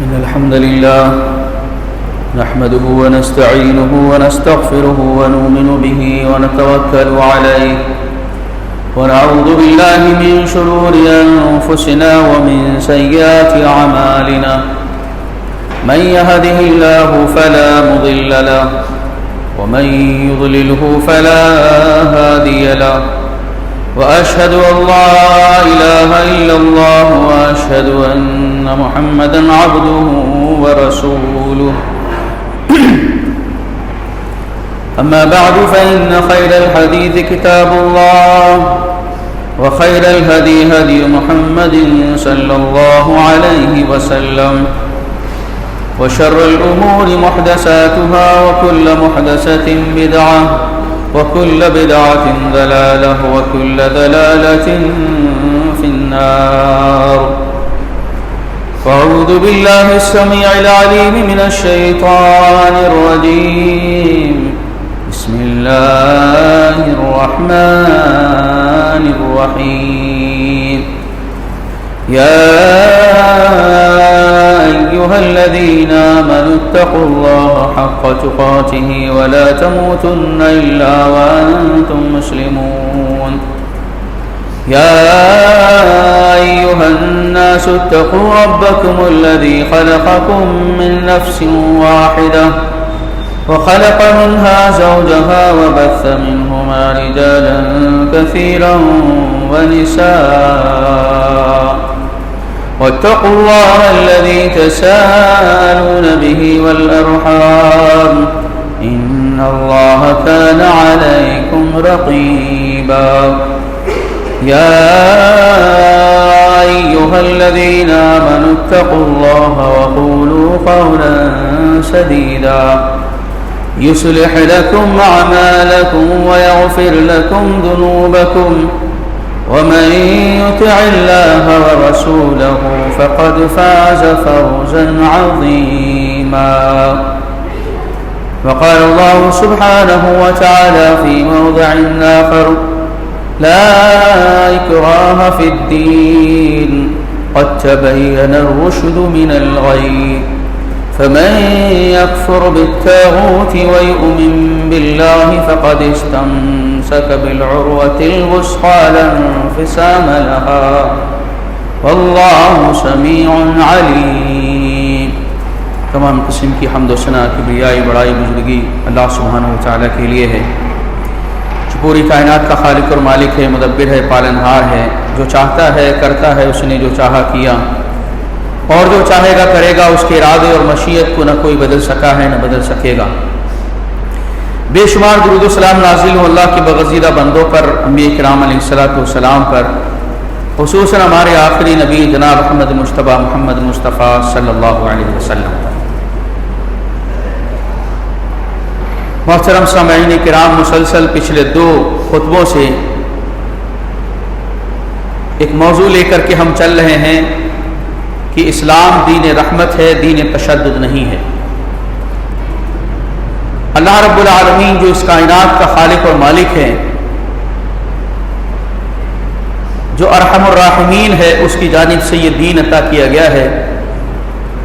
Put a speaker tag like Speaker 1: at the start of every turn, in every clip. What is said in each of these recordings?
Speaker 1: إن الحمد لله نحمده ونستعينه ونستغفره ونؤمن به ونتوكل عليه ونعوذ بالله من شرور أنفسنا ومن سيئات أعمالنا من يهده الله فلا مضل له ومن يضلله فلا هادي له وأشهد أن لا إله إلا الله وأشهد أن محمدا عبده ورسوله أما بعد فإن خير الحديث كتاب الله وخير الهدي هدي محمد صلى الله عليه وسلم وشر الأمور محدثاتها وكل محدثة بدعة وكل بدعة ضلالة وكل ضلالة في النار. فأعوذ بالله السميع العليم من الشيطان الرجيم. بسم الله الرحمن الرحيم. يا أيها الذين آمنوا اتقوا الله حق تقاته ولا تموتن إلا وأنتم مسلمون. يا أيها الناس اتقوا ربكم الذي خلقكم من نفس واحدة وخلق منها زوجها وبث منهما رجالا كثيرا ونساء واتقوا الله الذي تساءلون به والأرحام إن الله كان عليكم رقيبا. يا أيها الذين آمنوا اتقوا الله وقولوا قولا سديدا يصلح لكم أعمالكم ويغفر لكم ذنوبكم ومن يطع الله ورسوله فقد فاز فوزا عظيما. وقال الله سبحانه وتعالى في موضع آخر: لا إكراه في الدين قد تبين الرشد من الغي فمن يكفر بالطاغوت ويؤمن بالله فقد استمسك بالعروة الوثقى لا انفصام لها والله سمیع علیم. تمام قسم کی حمد و ثنا کبریائی بڑائی بزرگی اللہ سبحانہ وتعالی کے لیے ہے جو پوری کائنات کا خالق اور مالک ہے، مدبر ہے، پالنہار ہے. جو چاہتا ہے کرتا ہے، اس نے جو چاہا کیا اور جو چاہے گا کرے گا. اس کے ارادے اور مشیت کو نہ کوئی بدل سکا ہے نہ بدل سکے گا. بے شمار درود و سلام نازل ہو اللہ کے برگزیدہ بندوں پر، انبیاء کرام علیہ الصلوۃ والسلام پر، خصوصاً ہمارے آخری نبی جناب محمد مصطفیٰ محمد مصطفیٰ صلی اللہ علیہ وسلم پر. محترم سامعین کرام، مسلسل پچھلے 2 خطبوں سے ایک موضوع لے کر کے ہم چل رہے ہیں کہ اسلام دین رحمت ہے، دین تشدد نہیں ہے. اللہ رب العالمین جو اس کائنات کا خالق اور مالک ہے، جو ارحم الراحمین ہے، اس کی جانب سے یہ دین عطا کیا گیا ہے.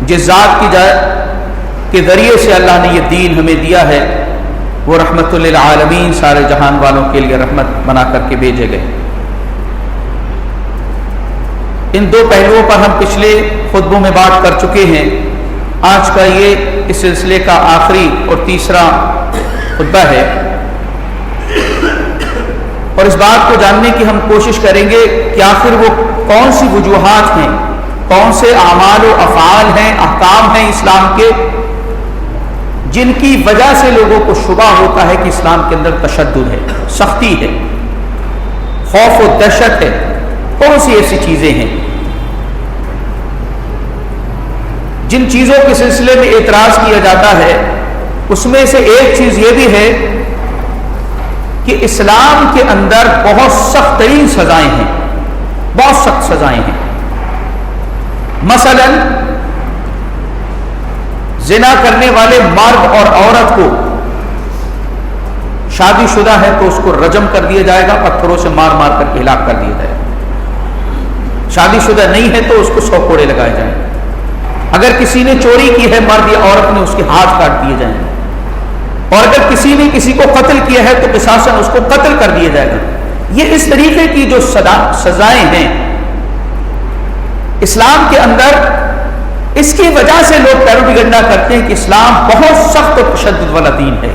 Speaker 1: جس ذات کے ذریعے سے اللہ نے یہ دین ہمیں دیا ہے وہ رحمت للعالمین، سارے جہان والوں کے لیے رحمت بنا کر کے بھیجے گئے. ان 2 پہلوؤں پر ہم پچھلے خطبوں میں بات کر چکے ہیں. آج کا یہ اس سلسلے کا آخری اور تیسرا خطبہ ہے اور اس بات کو جاننے کی ہم کوشش کریں گے کہ آخر وہ کون سی وجوہات ہیں، کون سے اعمال و افعال ہیں، احکام ہیں اسلام کے، جن کی وجہ سے لوگوں کو شبہ ہوتا ہے کہ اسلام کے اندر تشدد ہے، سختی ہے، خوف و دہشت ہے. کون سی ایسی چیزیں ہیں جن چیزوں کے سلسلے میں اعتراض کیا جاتا ہے؟ اس میں سے ایک چیز یہ بھی ہے کہ اسلام کے اندر بہت سخت ترین سزائیں ہیں، بہت سخت سزائیں ہیں. مثلا زنا کرنے والے مرد اور عورت کو شادی شدہ ہے تو اس کو رجم کر دیا جائے گا، پتھروں سے مار مار کر کے ہلاک کر دیا جائے گا. شادی شدہ نہیں ہے تو اس کو 100 کوڑے لگائے جائیں. اگر کسی نے چوری کی ہے مرد یا عورت نے اس کے ہاتھ کاٹ دیے جائیں گے، اور اگر کسی نے کسی کو قتل کیا ہے تو قصاصاً اس کو قتل کر دیا جائے گا۔ یہ اس طریقے کی جو سزائیں ہیں اسلام کے اندر، اس کی وجہ سے لوگ پیروڈیگنڈا کرتے ہیں کہ اسلام بہت سخت اور تشدد والا دین ہے۔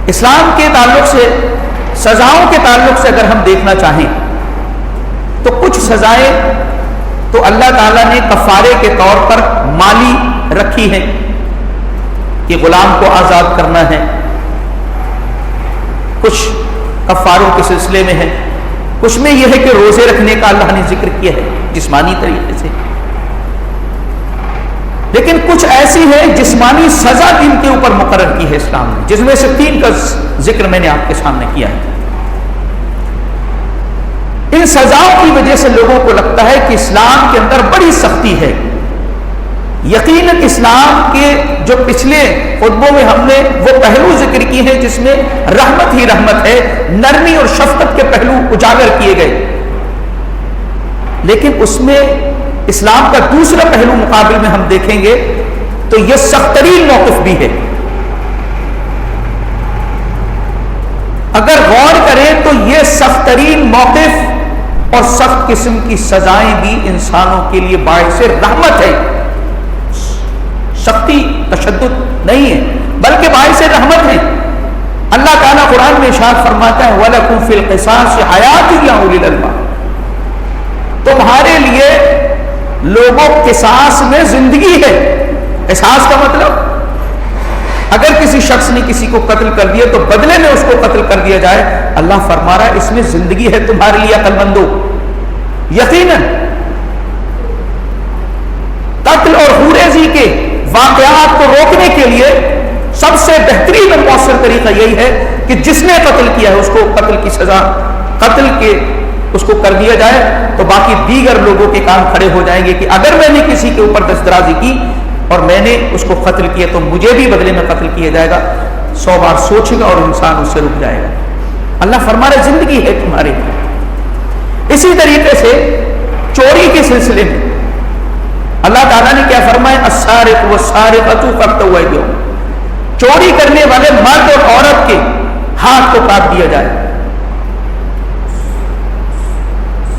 Speaker 1: اسلام کے تعلق سے، سزاؤں کے تعلق سے اگر ہم دیکھنا چاہیں تو کچھ سزائیں تو اللہ تعالیٰ نے کفارے کے طور پر مالی رکھی ہیں کہ غلام کو آزاد کرنا ہے، کچھ کفاروں کے سلسلے میں ہے، کچھ میں یہ ہے کہ روزے رکھنے کا اللہ نے ذکر کیا ہے جسمانی طریقے سے، لیکن کچھ ایسی ہے جسمانی سزا دین کے اوپر مقرر کی ہے اسلام نے، جس میں سے 3 کا ذکر میں نے آپ کے سامنے کیا ہے۔ ان سزاؤں کی وجہ سے لوگوں کو لگتا ہے کہ اسلام کے اندر بڑی سختی ہے۔ یقیناً اسلام کے جو پچھلے خطبوں میں ہم نے وہ پہلو ذکر کیے ہیں جس میں رحمت ہی رحمت ہے، نرمی اور شفقت کے پہلو اجاگر کیے گئے، لیکن اس میں اسلام کا دوسرا پہلو مقابل میں ہم دیکھیں گے تو یہ سخت ترین موقف بھی ہے۔ اگر غور کریں تو یہ سخت ترین موقف اور سخت قسم کی سزائیں بھی انسانوں کے لیے باعث رحمت ہے، سختی تشدد نہیں ہے بلکہ باعث رحمت ہے۔ اللہ تعالیٰ قرآن میں ارشاد فرماتا ہے وَلَكُمْ فِي الْقِصَاصِ حَيَاةٌ يَا أُولِي الْأَلْبَابِ، تمہارے لیے لوگوں قصاص میں زندگی ہے۔ قصاص کا مطلب اگر کسی شخص نے کسی کو قتل کر دیا تو بدلے میں اس کو قتل کر دیا جائے، اللہ فرما رہا ہے اس میں زندگی ہے تمہارے لیے عقل مندو۔ یقیناً قتل اور خونریزی کے واقعات کو روکنے کے لیے سب سے بہترین اور مؤثر طریقہ یہی ہے کہ جس نے قتل کیا ہے اس کو قتل کی سزا، قتل کے اس کو کر دیا جائے، تو باقی دیگر لوگوں کے کام کھڑے ہو جائیں گے کہ اگر میں نے کسی کے اوپر دستدرازی کی اور میں نے اس کو قتل کیا تو مجھے بھی بدلے میں قتل کیا جائے گا۔ 100 بار سوچے گا اور انسان اس سے رک جائے گا۔ اللہ فرما رہا ہے زندگی ہے تمہارے لیے۔ اسی طریقے سے چوری کے سلسلے میں اللہ تعالیٰ نے کیا فرمایا السارق والسارقۃ فاقطعوا ایدیہما، چوری کرنے والے مرد اور عورت کے ہاتھ کو کاٹ دیا جائے،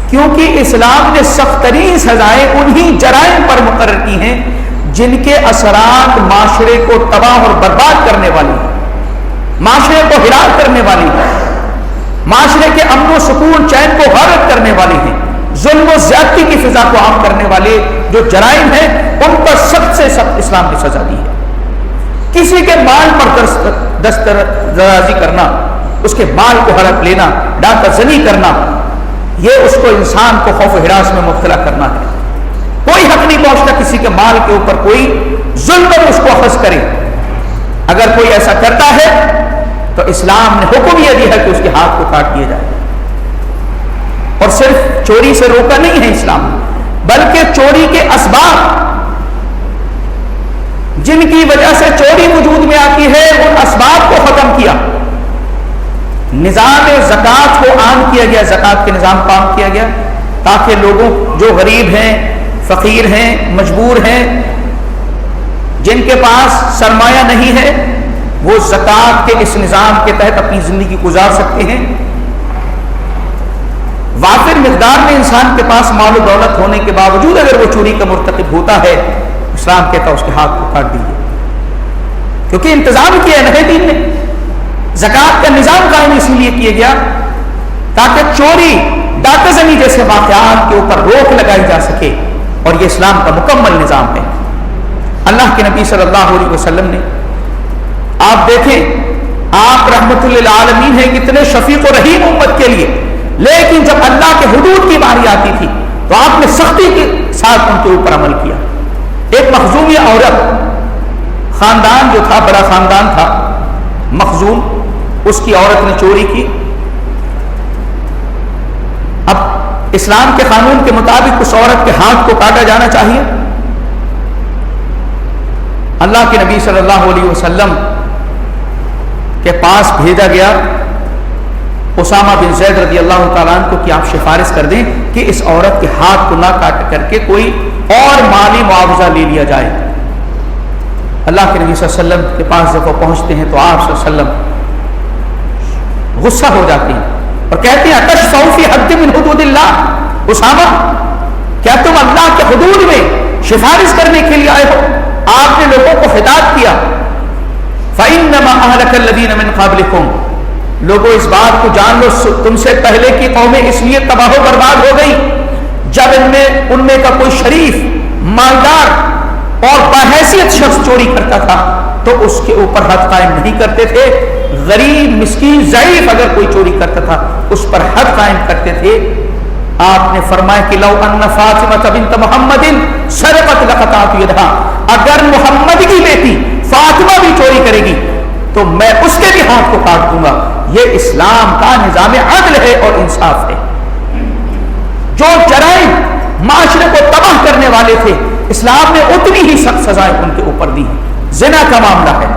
Speaker 1: کیونکہ اسلام نے سخت ترین سزائیں انہی جرائم پر مقرر کی ہیں جن کے اثرات معاشرے کو تباہ اور برباد کرنے والی ہیں، معاشرے کو ہلاک کرنے والی ہیں، معاشرے کے امن و سکون چین کو غارت کرنے والی ہیں، ظلم و زیادتی کی فضا کو عام کرنے والے جو جرائم ہیں ان پر سخت سے سخت اسلام نے سزا دی ہے۔ کسی کے مال پر دسترازی کرنا، اس کے مال کو ہڑپ لینا، ڈاکہ زنی کرنا، یہ اس کو انسان کو خوف و ہراس میں مبتلا کرنا ہے۔ کوئی حق نہیں پہنچتا کسی کے مال کے اوپر کوئی ظلم پر اس کو اخذ کرے۔ اگر کوئی ایسا کرتا ہے تو اسلام نے حکم یہ دیا ہے کہ اس کے ہاتھ کو کاٹ دیا جائے، اور صرف چوری سے روکا نہیں ہے اسلام، بلکہ چوری کے اسباب جن کی وجہ سے چوری وجود میں آتی ہے ان اسباب کو ختم کیا، نظام زکوٰۃ کو عام کیا گیا، زکوٰۃ کے نظام کو عام کیا گیا تاکہ لوگوں جو غریب ہیں، فقیر ہیں، مجبور ہیں، جن کے پاس سرمایہ نہیں ہے وہ زکوٰۃ کے اس نظام کے تحت اپنی زندگی گزار سکتے ہیں۔ وافر مقدار میں انسان کے پاس مال و دولت ہونے کے باوجود اگر وہ چوری کا مرتکب ہوتا ہے، اسلام کہتا ہے اس کے ہاتھ کو کاٹ دیجیے، کیونکہ انتظام کیا ہے دین نے۔ زکوٰۃ کا نظام قائم اسی لیے کیا گیا تاکہ چوری، ڈاکہ زنی جیسے واقعات کے اوپر روک لگائی جا سکے، اور یہ اسلام کا مکمل نظام ہے۔ اللہ کے نبی صلی اللہ علیہ وسلم نے، آپ دیکھیں آپ رحمت للعالمین ہیں، کتنے شفیق و رحیم امت کے لیے، لیکن جب اللہ کے حدود کی باری آتی تھی تو آپ نے سختی کے ساتھ ان کے اوپر عمل کیا۔ ایک مخزومی عورت، خاندان جو تھا بڑا خاندان تھا مخزوم، اس کی عورت نے چوری کی۔ اب اسلام کے قانون کے مطابق اس عورت کے ہاتھ کو کاٹا جانا چاہیے۔ اللہ کے نبی صلی اللہ علیہ وسلم کے پاس بھیجا گیا اسامہ بن زید رضی اللہ تعالیٰ عنہ کو کہ آپ سفارش کر دیں کہ اس عورت کے ہاتھ کو نہ کاٹ کر کے کوئی اور مالی معاوضہ لے لیا جائے۔ اللہ کے نبی صلی اللہ علیہ وسلم کے پاس جب وہ پہنچتے ہیں تو آپ صلی اللہ علیہ وسلم غصہ ہو جاتے ہیں اور کہتے ہیں اتشفع فی حد من حدود اللہ، اسامہ کیا تم اللہ کے حدود میں سفارش کرنے کے لیے آئے ہو؟ آپ نے لوگوں کو خطاب کیا فإنما أهلك الذين من قبلكم، لوگوں اس بات کو جان لو تم سے پہلے کی قومیں اس لیے تباہ و برباد ہو گئی جب ان میں کا کوئی شریف مالدار اور باحیثیت شخص چوری کرتا تھا تو اس کے اوپر حد قائم نہیں کرتے تھے، غریب مسکین ضعیف اگر کوئی چوری کرتا تھا اس پر حد قائم کرتے تھے۔ آپ نے فرمایا کہ لو ان فاطمہ بنت محمد سرقت لقطعت یدها، اگر محمد کی بیٹی فاطمہ بھی چوری کرے گی تو میں اس کے بھی ہاتھ کو کاٹ دوں گا۔ یہ اسلام کا نظام عدل ہے اور انصاف ہے۔ جو جرائم معاشرے کو تباہ کرنے والے تھے اسلام نے اتنی ہی سخت سزائیں ان کے اوپر دی ہیں۔ زنا کا معاملہ ہے،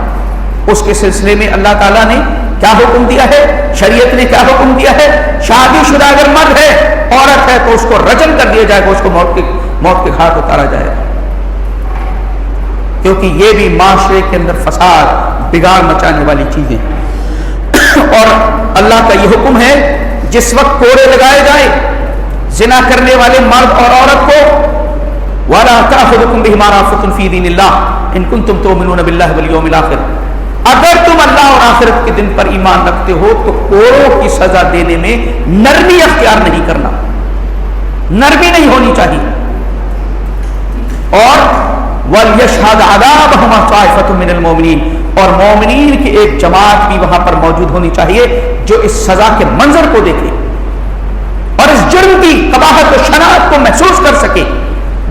Speaker 1: اس کے سلسلے میں اللہ تعالیٰ نے کیا حکم دیا ہے، شریعت نے کیا حکم دیا ہے؟ شادی شدہ اگر مرد ہے عورت ہے تو اس کو رجم کر دیا جائے گا، اس کو موت کے گھاٹ اتارا جائے گا، کیونکہ یہ بھی معاشرے کے اندر فساد بگاڑ مچانے والی چیزیں۔ اور اللہ کا یہ حکم ہے جس وقت کوڑے لگائے جائے زنا کرنے والے مرد اور عورت کو، وَلَا تَأْخُذُكُمْ بِهِمَا رَأْفَةٌ فِي دِينِ اللَّهِ إِن كُنتُمْ تُؤْمِنُونَ بِاللَّهِ وَالْيَوْمِ الْآخِرِ، اگر تم اللہ اور آخرت کے دن پر ایمان رکھتے ہو تو کوڑوں کی سزا دینے میں نرمی اختیار نہیں کرنا، نرمی نہیں ہونی چاہیے۔ اور وَلْيَشْهَدْ عَذَابَهُمَا طَائِفَةٌ مِّنَ الْمُؤْمِنِينَ، اور مومنین کی ایک جماعت بھی وہاں پر موجود ہونی چاہیے جو اس سزا کے منظر کو دیکھے اور اس جرم کی قباحت و شناعت کو محسوس کر سکے۔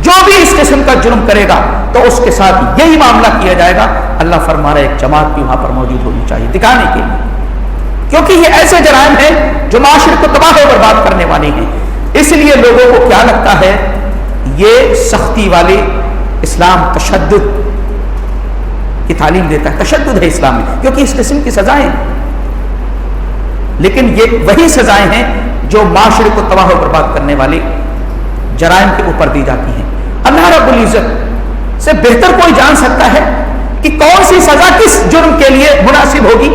Speaker 1: جو بھی اس قسم کا جرم کرے گا تو اس کے ساتھ یہی معاملہ کیا جائے گا۔ اللہ فرما رہا ہے ایک جماعت بھی وہاں پر موجود ہونی چاہیے دکھانے کے لیے، کیونکہ یہ ایسے جرائم ہیں جو معاشرے کو تباہ و برباد کرنے والے ہیں۔ اس لیے لوگوں کو کیا لگتا ہے یہ سختی والے اسلام تشدد کی تعلیم دیتا ہے، تشدد ہے اسلام میں، کیونکہ اس قسم کی سزائیں، لیکن یہ وہی سزائیں ہیں جو معاشرے کو تباہ و برباد کرنے والے جرائم کے اوپر دی جاتی ہیں۔ اللہ رب العزت سے بہتر کوئی جان سکتا ہے کہ کون سی سزا کس جرم کے لیے مناسب ہوگی۔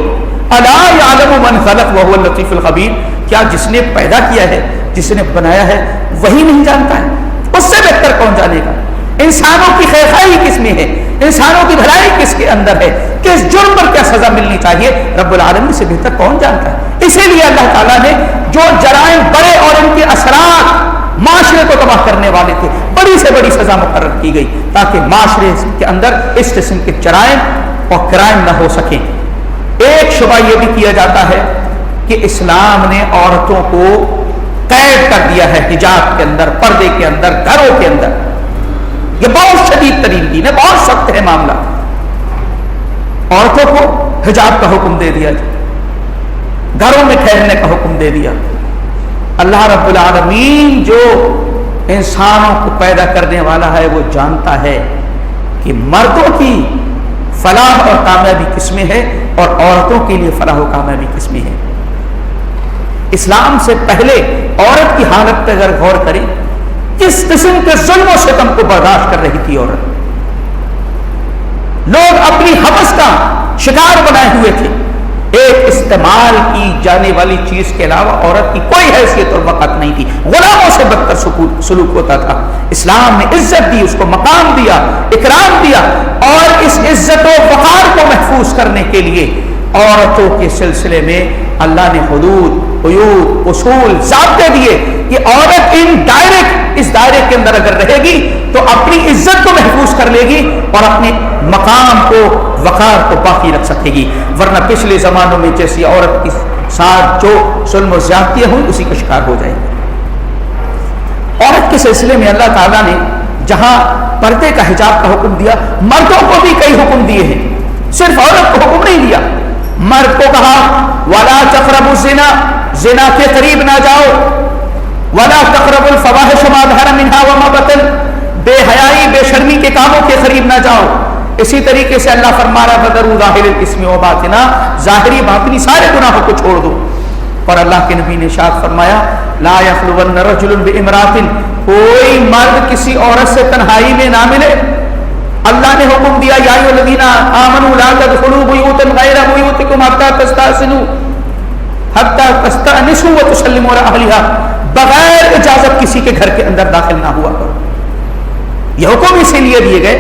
Speaker 1: الا یعلم من خلق وهو اللطیف الخبیر، کیا جس نے پیدا کیا ہے، جس نے بنایا ہے وہی نہیں جانتا ہے؟ اس سے بہتر کون جانے گا؟ انسانوں کی خیرخواہی کس میں ہے، انسانوں کی بھلائی کس کے اندر ہے، کس جرم پر کیا سزا ملنی چاہیے، رب العالمین سے بہتر کون جانتا ہے؟ اسی لیے اللہ تعالیٰ نے جو جرائم بڑے اور ان کے اثرات معاشرے کو تباہ کرنے والے تھے بڑی سے بڑی سزا مقرر کی گئی تاکہ معاشرے کے اندر اس قسم کے جرائم اور کرائم نہ ہو سکیں۔ ایک شبہ یہ بھی کیا جاتا ہے کہ اسلام نے عورتوں کو قید کر دیا ہے حجاب کے اندر، پردے کے اندر، گھروں کے اندر۔ یہ بہت شدید ترین دین ہے، بہت سخت ہے معاملہ۔ عورتوں کو حجاب کا حکم دے دیا، گھروں میں ٹھہرنے کا حکم دے دیا۔ اللہ رب العالمین جو انسانوں کو پیدا کرنے والا ہے وہ جانتا ہے کہ مردوں کی فلاح اور کامیابی کس میں ہے اور عورتوں کے لیے فلاح و کامیابی کس میں ہے۔ اسلام سے پہلے عورت کی حالت پہ اگر غور کریں کس قسم کے ظلم و ستم کو برداشت کر رہی تھی عورت، لوگ اپنی حوث کا شکار بنائے ہوئے تھے۔ ایک استعمال کی جانے والی چیز کے علاوہ عورت کی کوئی حیثیت اور وقت نہیں تھی، غلاموں سے بدتر سلوک ہوتا تھا۔ اسلام نے عزت دی، اس کو مقام دیا، اکرام دیا، اور اس عزت و وقار کو محفوظ کرنے کے لیے عورتوں کے سلسلے میں اللہ نے حدود، قیود، اصول، ضابطے دیے کہ عورت اس دائرے کے اندر اگر رہے گی تو اپنی عزت کو محفوظ کر لے گی اور اپنے مقام کو، وقار کو باقی رکھ سکے گی، ورنہ پچھلے زمانوں میں جیسی عورت کے ساتھ جو ظلم و زیادتیاں ہوئی اسی کا شکار ہو جائے گی۔ عورت کے سلسلے میں اللہ تعالیٰ نے جہاں پردے کا حجاب کا حکم دیا، مردوں کو بھی کئی حکم دیے ہیں، صرف عورت کو حکم نہیں دیا۔ مرد کو کہا وَلَا تَقْرَبُوا الزِّنَا، زنا کے قریب نہ جاؤ، وَلَا تَقْرَبُوا الْفَوَاحِشَ مَا ظَهَرَ مِنْهَا وَمَا بَطَنَ، بے حیائی، بے شرمی کے کاموں کے قریب نہ جاؤ۔ اسی طریقے سے اللہ فرما رہا فَذَرُوا ظَاهِرَ الْإِثْمِ وَبَاطِنَهُ، ظاہری باطنی سارے گناہوں کو چھوڑ دو۔ اور اللہ کے نبی نے ارشاد فرمایا لا یخلون رجل بامرأۃ، کوئی مرد کسی عورت سے تنہائی میں نہ ملے. اللہ نے حکم دیا یا ایھا الذین آمنوا لا تدخلوا بیوتا غیر بیوتکم حتی تستأنسوا وتسلموا علی اہلها، بغیر اجازت کسی کے گھر کے اندر داخل نہ ہوا کرو. یہ حکم اسی لیے دیے گئے.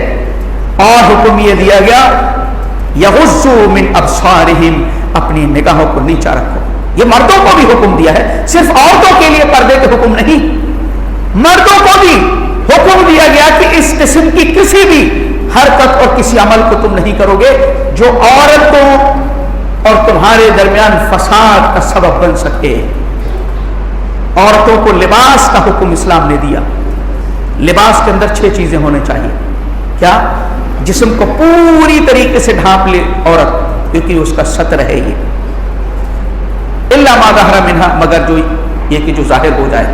Speaker 1: اور حکم یہ دیا گیا یغضوا من ابصارہم، اپنی نگاہوں کو نیچا رکھو. یہ مردوں کو بھی حکم دیا ہے، صرف عورتوں کے لیے پردے کے حکم نہیں. مردوں کو بھی حکم دیا گیا کہ اس قسم کی کسی بھی حرکت اور کسی عمل کو تم نہیں کرو گے جو عورتوں اور تمہارے درمیان فساد کا سبب بن سکے. عورتوں کو لباس کا حکم اسلام نے دیا. لباس کے اندر 6 چیزیں ہونے چاہیے. کیا؟ جسم کو پوری طریقے سے ڈھانپ لے عورت، کیونکہ اس کا ستر ہے یہ، الا ما ظہر منہا، مگر جو یہ کہ جو ظاہر ہو جائے.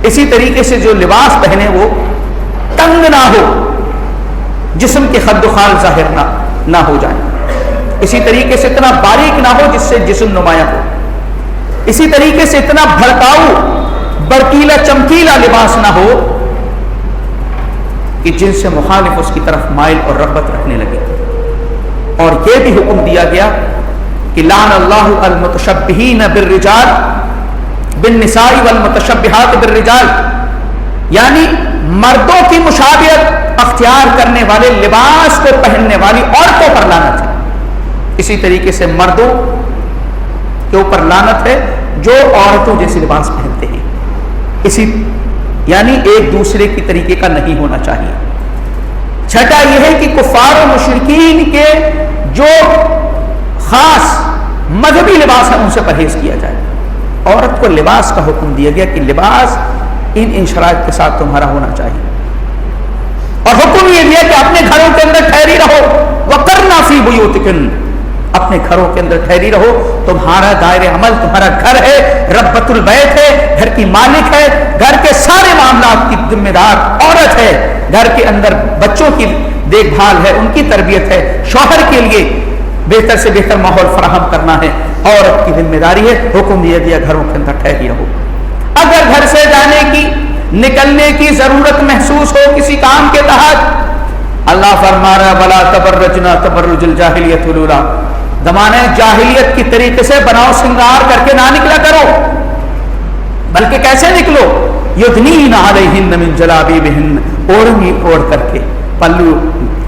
Speaker 1: اسی طریقے سے جو لباس پہنے وہ تنگ نہ ہو، جسم کے خد و خال ظاہر نہ ہو جائے. اسی طریقے سے اتنا باریک نہ ہو جس سے جسم نمایاں ہو. اسی طریقے سے اتنا بھڑکاؤ برکیلا چمکیلا لباس نہ ہو کہ جن سے مخالف اس کی طرف مائل اور رغبت رکھنے لگے. اور یہ بھی حکم دیا گیا کہ لعن اللہ المتشبہین بالرجال بالنساء والمتشبہات بالرجال، یعنی مردوں کی مشابہت اختیار کرنے والے لباس کو پہننے والی عورتوں پر لعنت ہے. اسی طریقے سے مردوں کے اوپر لعنت ہے جو عورتوں جیسے لباس پہنتے ہیں. اسی یعنی ایک دوسرے کی طریقے کا نہیں ہونا چاہیے. چھٹا یہ ہے کہ کفار و مشرکین کے جو خاص مذہبی لباس ہے ان سے پرہیز کیا جائے. عورت کو لباس کا حکم دیا گیا کہ لباس ان شرائط کے ساتھ تمہارا ہونا چاہیے. اور حکم یہ دیا کہ اپنے گھروں کے اندر ٹھہری رہو. وقرنا فی بیوتکن، اپنے گھروں کے اندر ٹھہری رہو. تمہارا دائرہ عمل تمہارا گھر ہے، ربۃ البیت ہے، گھر کی مالک ہے، گھر کے سارے معاملات کی ذمہ دار عورت ہے. گھر کے اندر بچوں کی دیکھ بھال ہے، ان کی تربیت ہے. شوہر کے لیے بہتر سے بہتر ماحول فراہم کرنا ہے، عورت کی ذمہ داری ہے. حکم یہ دیا گھروں کے اندر ٹھہری رہو. اگر گھر سے جانے کی نکلنے کی ضرورت محسوس ہو کسی کام کے تحت، اللہ فرما رہا ولا تبرجنا تبرج الجاہلیۃ الاولی، زمانہ جاہلیت کی طریقے سے بناؤ سنگار کر کے نہ نکلا کرو، بلکہ کیسے نکلو؟ یدنین علیہن من جلابیبہن، اوڑھنی اوڑھ کر کے، پلو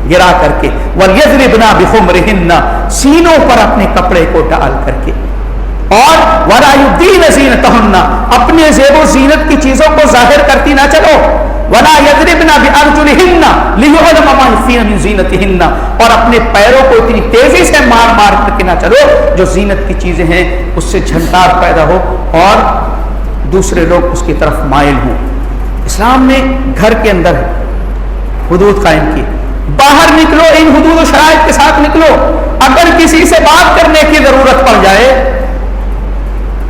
Speaker 1: گرا کر کے، ولیضربن بخمرہن، سینوں پر اپنے کپڑے کو ڈال کر کے، اور ولا یبدین زینتہن، اپنے زیب و زینت کی چیزوں کو ظاہر کرتی نہ چلو. ولا یضربن بارجلہن لیعلم ما یخفین من زینتہن، اور اپنے پیروں کو اتنی تیزی سے مار مار کر کے نہ چلو جو زینت کی چیزیں ہیں اس سے جھنکار پیدا ہو اور دوسرے لوگ اس کی طرف مائل ہوں. اسلام نے گھر کے اندر حدود قائم کی. باہر نکلو ان حدود و شرائط کے ساتھ نکلو. اگر کسی سے بات کرنے کی ضرورت پڑ جائے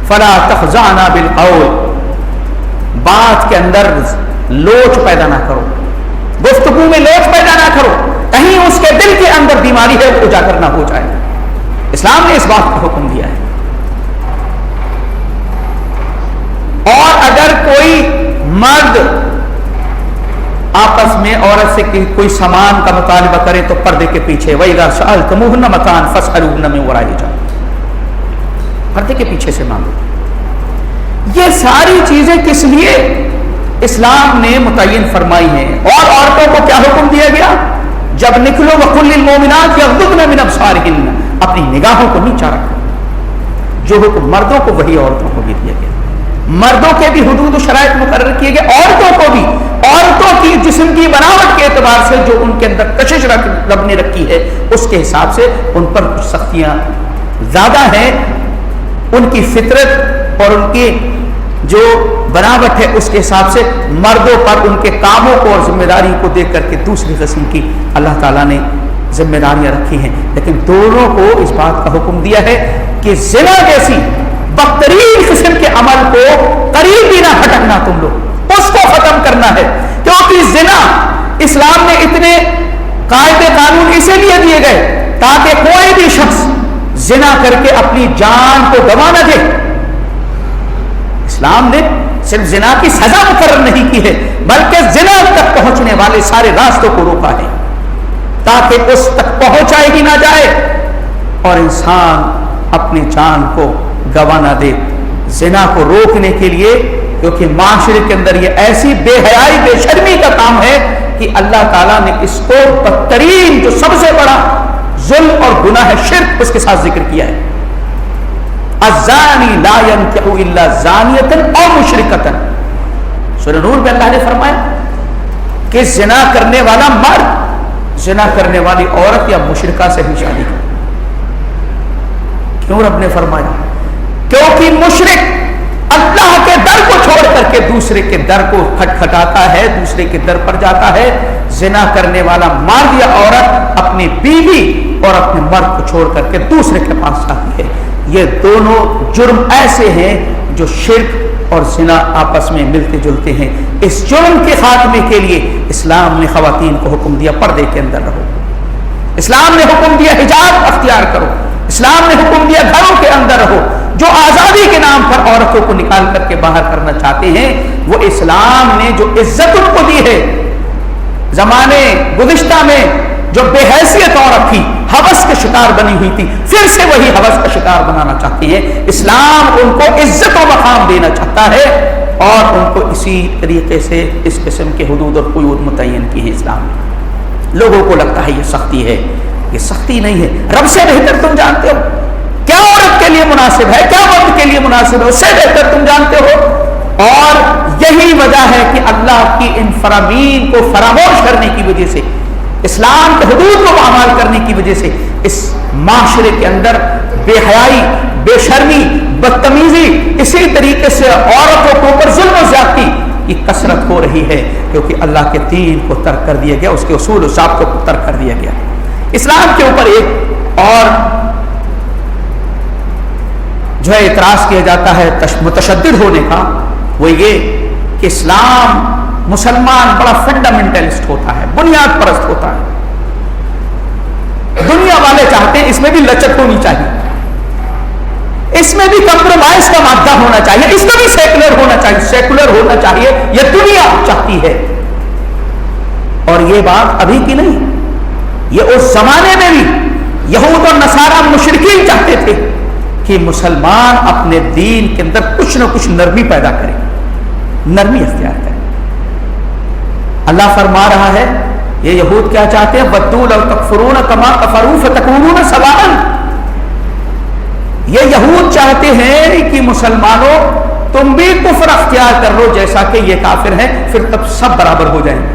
Speaker 1: فلا تخضعن بالقول، بات کے اندر لوچ پیدا نہ کرو، گفتگو میں لوچ پیدا نہ کرو، کہیں اس کے دل کے اندر بیماری ہے وہ اجاگر نہ ہو جائے. اسلام نے اس بات کا حکم دیا ہے. اور اگر کوئی مرد آپس میں عورت سے کوئی سامان کا مطالبہ کرے تو پردے کے پیچھے، وَإِذَا سَأَلْتُمُوهُنَّ مَتَاعًا فَاسْأَلُوهُنَّ مِنْ وَرَاءِ حِجَابٍ، پردے کے پیچھے سے مانگو. یہ ساری چیزیں کس لیے اسلام نے متعین فرمائی ہیں. اور عورتوں کو کیا حکم دیا گیا؟ جب نکلو وَقُلْ لِلْمُؤْمِنَاتِ يَغْضُضْنَ مِنْ أَبْصَارِهِنَّ، اپنی نگاہوں کو نیچا رکھو. جو حکم مردوں کو وہی عورتوں کو بھی دیا گیا. مردوں کے بھی حدود و شرائط مقرر کیے گئے، عورتوں کو بھی. عورتوں کی جسم کی بناوٹ کے اعتبار سے جو ان کے اندر کشش رب نے رکھی ہے اس کے حساب سے ان پر کچھ سختیاں زیادہ ہیں. ان کی فطرت اور ان کی جو بناوٹ ہے اس کے حساب سے مردوں پر ان کے کاموں کو اور ذمہ داری کو دیکھ کر کے دوسری قسم کی اللہ تعالیٰ نے ذمہ داریاں رکھی ہیں. لیکن دونوں کو اس بات کا حکم دیا ہے کہ زنا جیسی بدترین قسم کے عمل کو قریب بھی نہ ہٹکنا، تم لوگ اس کو ختم کرنا ہے. کیونکہ زنا اسلام نے اتنے قاعدے قانون اسی لیے دیے گئے تاکہ کوئی بھی شخص زنا کر کے اپنی جان کو گنوا نہ دے. اسلام نے صرف زنا کی سزا مقرر نہیں کی ہے بلکہ زنا تک پہنچنے والے سارے راستوں کو روکا ہے تاکہ اس تک پہنچا ہی نہ جائے اور انسان اپنی جان کو گنوا نہ دے. زنا کو روکنے کے لیے کیونکہ معاشرے کے اندر یہ ایسی بے حیائی بے شرمی کا کام ہے کہ اللہ تعالیٰ نے اس کو بدترین جو سب سے بڑا ظلم اور گناہ شرک اس کے ساتھ ذکر کیا ہے. الزانی لا ينكح الا زانیۃ او مشرکۃ. سورہ نور میں اللہ نے فرمایا کہ زنا کرنے والا مرد زنا کرنے والی عورت یا مشرکہ سے ہی شادی کرے. کیوں رب نے فرمایا؟ کیونکہ مشرک اللہ کے در کو چھوڑ کر کے دوسرے کے در کو کھٹکھٹاتا ہے, دوسرے کے در پر جاتا ہے. زنا کرنے والا مرد یا عورت اپنی بیوی اور اپنے مرد کو چھوڑ کر کے دوسرے کے پاس جاتی ہے. یہ دونوں جرم ایسے ہیں جو شرک اور زنا آپس میں ملتے جلتے ہیں. اس جرم کے خاتمے کے لیے اسلام نے خواتین کو حکم دیا پردے کے اندر رہو. اسلام نے حکم دیا حجاب اختیار کرو. اسلام نے حکم دیا گھروں کے اندر رہو. جو آزادی کے نام پر عورتوں کو نکال کر کے باہر کرنا چاہتے ہیں وہ اسلام نے جو عزت ان کو دی ہے زمانے گزشتہ میں جو بے حیثیت عورت تھی, ہوس کے شکار بنی ہوئی تھی, پھر سے وہی ہوس کا شکار بنانا چاہتی ہے. اسلام ان کو عزت و مقام دینا چاہتا ہے اور ان کو اسی طریقے سے اس قسم کے حدود اور قیود متعین کی ہے اسلام نے. لوگوں کو لگتا ہے یہ سختی ہے, یہ سختی نہیں ہے. رب سے بہتر تم جانتے ہو کیا عورت کے لیے مناسب ہے, کیا مرد کے لیے مناسب ہے, اس سے بہتر تم جانتے ہو. اور یہی وجہ ہے کہ اللہ کی ان فرامین کو فراموش کرنے کی وجہ سے, اسلام کے حدود کو پامال کرنے کی وجہ سے اس معاشرے کے اندر بے حیائی, بے شرمی, بدتمیزی, اسی طریقے سے عورتوں کے اوپر ظلم و زیادتی کی کثرت ہو رہی ہے کیونکہ اللہ کے دین کو ترک کر دیا گیا, اس کے اصول و ضابطوں کو ترک کر دیا گیا. اسلام کے اوپر ایک اور جو ہے اعتراض کیا جاتا ہے متشدد ہونے کا, وہ یہ کہ اسلام مسلمان بڑا فنڈامنٹلسٹ ہوتا ہے, بنیاد پرست ہوتا ہے. دنیا والے چاہتے ہیں اس میں بھی لچک ہونی چاہیے, اس میں بھی کمپرومائز کا مادہ ہونا چاہیے, اس میں بھی سیکولر ہونا چاہیے, سیکولر ہونا چاہیے, یہ دنیا چاہتی ہے. اور یہ بات ابھی کی نہیں, یہ اس زمانے میں بھی یہود اور نصارہ مشرکین چاہتے تھے کہ مسلمان اپنے دین کے اندر کچھ نہ کچھ نرمی پیدا کرے, نرمی اختیار کرے. اللہ فرما رہا ہے یہ یہود کیا چاہتے ہیں, وَدُّوا لَوْ تَكْفُرُونَ كَمَا كَفَرُوا فَتَكُونُونَ سَوَاءً. یہ یہود چاہتے ہیں کہ مسلمانوں تم بھی کفر اختیار کر لو جیسا کہ یہ کافر ہیں, پھر تب سب برابر ہو جائیں گے.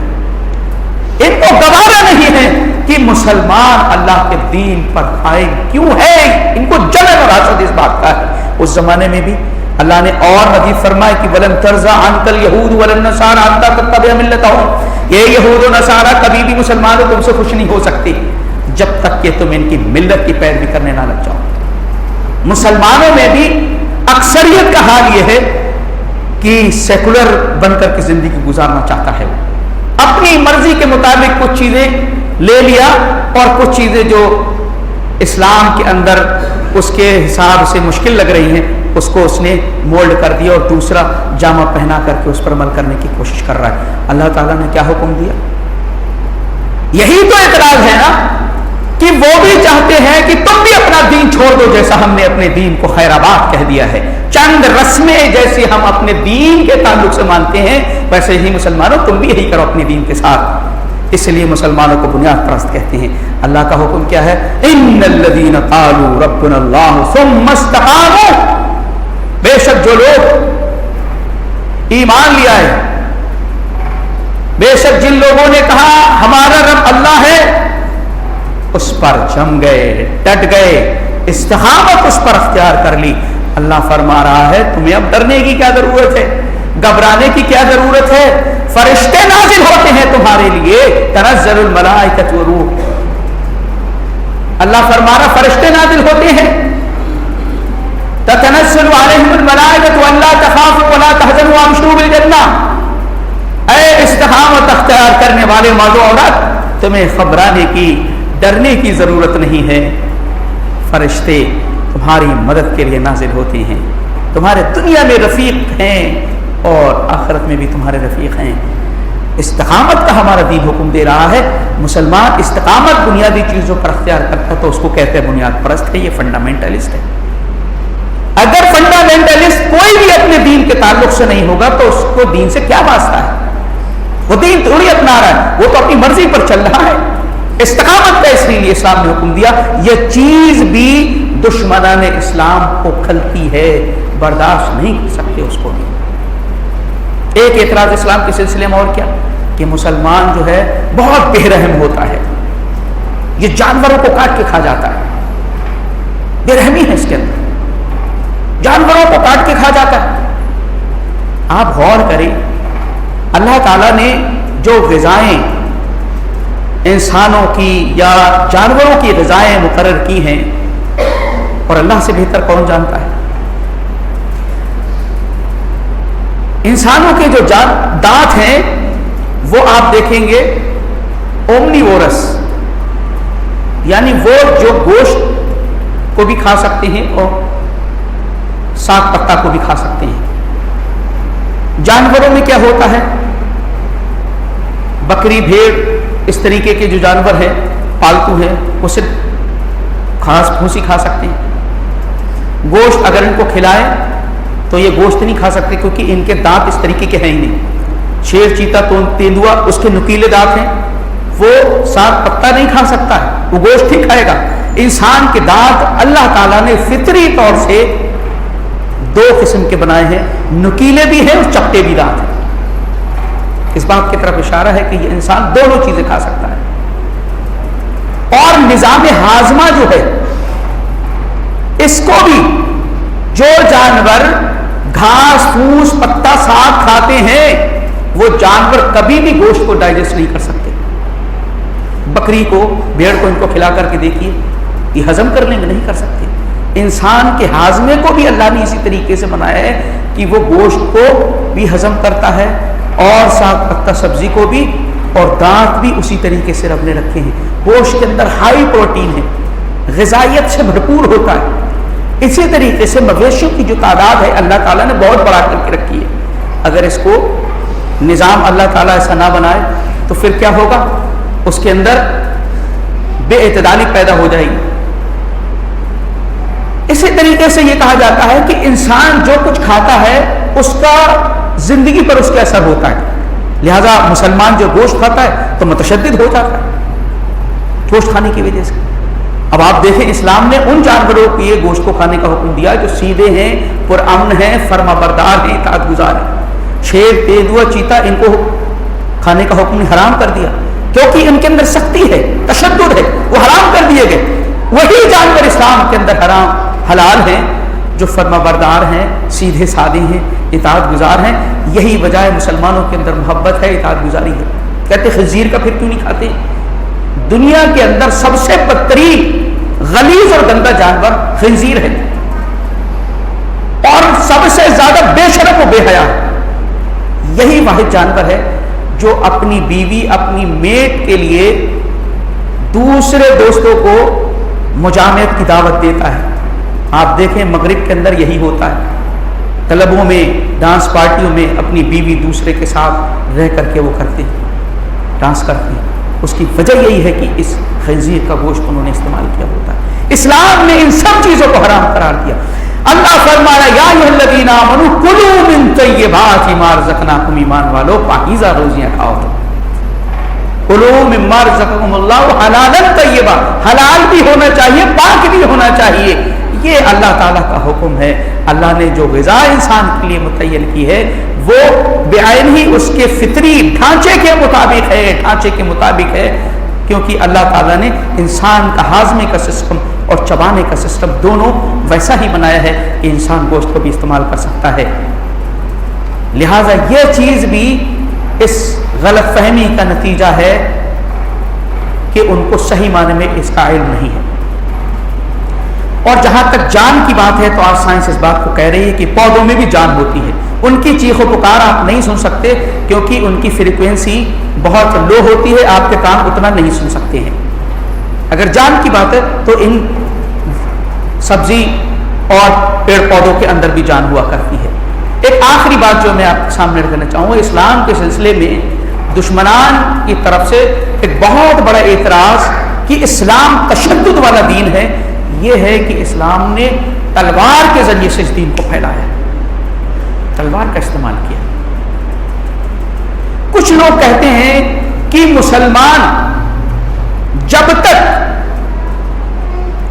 Speaker 1: ان کو گوارا نہیں ہے کہ مسلمان اللہ کے دین پر قائم کیوں ہے, ان کو جلن اور حسد اس بات کا ہے. اس زمانے میں بھی اللہ نے اور مزید فرمایا کہ وَلَن تَرْضَىٰ عَنكَ الْيَهُودُ وَلَا النَّصَارَىٰ حَتَّىٰ تَتَّبِعَ مِلَّتَهُمْ. یہ یہود و نصارہ کبھی بھی مسلمانوں تم سے خوش نہیں ہو سکتے جب تک کہ تم ان کی ملت کی پیروی کرنے نہ لگ جاؤ. مسلمانوں میں بھی اکثریت کا حال یہ ہے کہ سیکولر بن کر کے زندگی گزارنا چاہتا ہے, وہ اپنی مرضی کے مطابق کچھ چیزیں لے لیا اور کچھ چیزیں جو اسلام کے اندر اس کے حساب سے مشکل لگ رہی ہیں اس کو اس نے مولڈ کر دیا اور دوسرا جامہ پہنا کر کے اس پر عمل کرنے کی کوشش کر رہا ہے. اللہ تعالیٰ نے کیا حکم دیا؟ یہی تو اعتراض ہے نا کہ وہ بھی چاہتے ہیں کہ تم بھی اپنا دین چھوڑ دو جیسا ہم نے اپنے دین کو خیر آباد کہہ دیا ہے. چند رسمیں جیسے ہم اپنے دین کے تعلق سے مانتے ہیں ویسے ہی مسلمانوں تم بھی یہی کرو اپنے دین کے ساتھ. اس لیے مسلمانوں کو بنیاد پرست کہتے ہیں. اللہ کا حکم کیا ہے؟ ان الذین قالوا ربنا اللہ ثم استقاموا. بے شک جو لوگ ایمان لیا ہے, بے شک جن لوگوں نے کہا ہمارا رب اللہ ہے, اس پر جم گئے, ڈٹ گئے, استقامت اس پر اختیار کر لی. اللہ فرما رہا ہے تمہیں اب ڈرنے کی کیا ضرورت ہے, گھبرانے کی کیا ضرورت ہے. فرشتے نازل ہوتے ہیں تمہارے لیے, تنزل الملائکۃ والروح. اللہ فرما رہا فرشتے نازل ہوتے ہیں, تتنزل علیہم الملائکۃ ولا تخافوا ولا تحزنوا وابشروا بالجنہ. اے استقامت اختیار کرنے والے مرد و عورت, تمہیں گھبرانے کی ڈرنے کی ضرورت نہیں ہے, فرشتے تمہاری مدد کے لیے نازل ہوتے ہیں. تمہارے دنیا میں رفیق ہیں اور آخرت میں بھی تمہارے رفیق ہیں۔ استقامت کا ہمارا دین حکم دے رہا ہے۔ مسلمان استقامت بنیادی چیزوں پر اختیار کرتا ہے تو اس کو کہتے ہیں بنیاد پرست ہے، یہ فنڈامنٹلسٹ ہے۔ اگر فنڈامنٹلسٹ کوئی بھی اپنے دین کے تعلق سے نہیں ہوگا تو اس کو دین سے کیا واسطہ ہے؟ وہ دین تھوڑی اپنا رہا ہے، وہ تو اپنی مرضی پر چل رہا ہے۔ استقامت کا اس لیے اسلام نے حکم دیا، یہ چیز بھی دشمنان اسلام کو کھلتی ہے، برداشت نہیں کر سکتے اس کو بھی۔ ایک اعتراض اسلام کے سلسلے میں اور کیا کہ مسلمان جو ہے بہت بے رحم ہوتا ہے، یہ جانوروں کو کاٹ کے کھا جاتا ہے، بے رحمی ہے اس کے اندر، جانوروں کو کاٹ کے کھا جاتا ہے۔ آپ غور کریں، اللہ تعالیٰ نے جو غذائیں انسانوں کی یا جانوروں کی غذائیں مقرر کی ہیں، اور اللہ سے بہتر کون جانتا ہے؟ انسانوں کے جو دانت ہیں وہ آپ دیکھیں گے اومنیورس، یعنی وہ جو گوشت کو بھی کھا سکتے ہیں اور ساگ پتا کو بھی کھا سکتے ہیں۔ جانوروں میں کیا ہوتا ہے؟ بکری، بھیڑ، اس طریقے کے جو جانور ہیں پالتو ہیں وہ صرف گھاس پھوسی کھا سکتے ہیں۔ گوشت اگر ان کو کھلائے تو یہ گوشت نہیں کھا سکتے کیونکہ ان کے دانت اس طریقے کے ہیں ہی نہیں۔ شیر، چیتا، تیندوا، اس کے نکیلے دانت ہیں، وہ ساگ پتا نہیں کھا سکتا ہے، وہ گوشت ہی کھائے گا۔ انسان کے دانت اللہ تعالیٰ نے فطری طور سے دو قسم کے بنائے ہیں، نکیلے بھی ہیں اور چپٹے بھی دانت ہیں۔ اس بات کی طرف اشارہ ہے کہ یہ انسان دونوں چیزیں کھا سکتا ہے۔ اور نظام ہاضمہ جو ہے اس کو بھی جو جانور گھاس پھوس پتا ساگ کھاتے ہیں وہ جانور کبھی بھی گوشت کو ڈائجسٹ نہیں کر سکتے۔ بکری کو، بھیڑ کو ان کو کھلا کر کے دیکھیے، یہ ہضم کر لیں گے، نہیں کر سکتے۔ انسان کے ہاضمے کو بھی اللہ نے اسی طریقے سے بنایا ہے کہ وہ گوشت کو بھی ہضم کرتا ہے اور ساگ پتا سبزی کو بھی، اور دانت بھی اسی طریقے سے رب نے رکھے ہیں۔ گوشت کے اندر ہائی پروٹین ہے، غذائیت سے بھرپور ہوتا ہے۔ اسی طریقے سے مویشیوں کی جو تعداد ہے اللہ تعالیٰ نے بہت بڑا کر کے رکھی ہے۔ اگر اس کو نظام اللہ تعالیٰ ایسا نہ بنائے تو پھر کیا ہوگا؟ اس کے اندر بے اعتدالی پیدا ہو جائے گی۔ اسی طریقے سے یہ کہا جاتا ہے کہ انسان جو کچھ کھاتا ہے اس کا زندگی پر اس کا اثر ہوتا ہے، لہذا مسلمان جو گوشت کھاتا ہے تو متشدد ہو جاتا ہے گوشت کھانے کی وجہ سے۔ اب آپ دیکھیں اسلام نے ان جانوروں کو یہ گوشت کو کھانے کا حکم دیا جو سیدھے ہیں، پرامن ہیں، فرما بردار ہیں، اطاعت گزار ہیں۔ شیر، تیندوا، چیتا، ان کو کھانے کا حکم نے حرام کر دیا کیونکہ ان کے اندر سختی ہے، تشدد ہے، وہ حرام کر دیے گئے۔ وہی جانور اسلام کے اندر حلال ہیں جو فرما بردار ہیں، سیدھے سادے ہیں، اطاعت گزار ہیں۔ یہی وجہ ہے مسلمانوں کے اندر محبت ہے، اطاعت گزاری ہے۔ کہتے خنزیر کا پھر کیوں نہیں کھاتے؟ دنیا کے اندر سب سے بدترین، غلیظ اور گندا جانور خنزیر ہے، اور سب سے زیادہ بے شرف و بے حیا۔ یہی واحد جانور ہے جو اپنی بیوی، اپنی میٹ کے لیے دوسرے دوستوں کو مجامعت کی دعوت دیتا ہے۔ آپ دیکھیں مغرب کے اندر یہی ہوتا ہے، کلبوں میں، ڈانس پارٹیوں میں اپنی بیوی دوسرے کے ساتھ رہ کر کے وہ کرتے ہیں، ڈانس کرتے ہیں۔ اس کی وجہ یہی ہے کہ اس خنزیر کا گوشت انہوں نے استعمال کیا ہوتا ہے۔ اسلام نے ان سب چیزوں کو حرام قرار دیا۔ اللہ فرمایا یا ایھا الذین آمنوا کلوا من طیبات ما رزقناکم، ایمان والو پاکیزہ روزیاں کھاؤ، کلوا مما رزقکم اللہ حلالا طیبا، حلال بھی ہونا چاہیے، پاک بھی ہونا چاہیے۔ یہ اللہ تعالیٰ کا حکم ہے۔ اللہ نے جو غذا انسان کے لیے متعین کی ہے وہ بعین ہی اس کے فطری ڈھانچے کے مطابق ہے، ڈھانچے کے مطابق ہے، کیونکہ اللہ تعالیٰ نے انسان کا ہاضمے کا سسٹم اور چبانے کا سسٹم دونوں ویسا ہی بنایا ہے کہ انسان گوشت کو بھی استعمال کر سکتا ہے۔ لہٰذا یہ چیز بھی اس غلط فہمی کا نتیجہ ہے کہ ان کو صحیح معنی میں اس کا علم نہیں ہے۔ اور جہاں تک جان کی بات ہے تو آج سائنس اس بات کو کہہ رہی ہے کہ پودوں میں بھی جان ہوتی ہے، ان کی چیخ و پکار آپ نہیں سن سکتے کیونکہ ان کی فریکوینسی بہت لو ہوتی ہے، آپ کے کان اتنا نہیں سن سکتے ہیں۔ اگر جان کی بات ہے تو ان سبزی اور پیڑ پودوں کے اندر بھی جان ہوا کرتی ہے۔ ایک آخری بات جو میں آپ کے سامنے رکھنا چاہوں گا، اسلام کے سلسلے میں دشمنان کی طرف سے ایک بہت بڑا اعتراض کہ اسلام تشدد والا دین ہے، یہ ہے کہ اسلام نے تلوار کے ذریعے سے اس دین کو پھیلایا، تلوار کا استعمال کیا۔ کچھ لوگ کہتے ہیں کہ مسلمان جب تک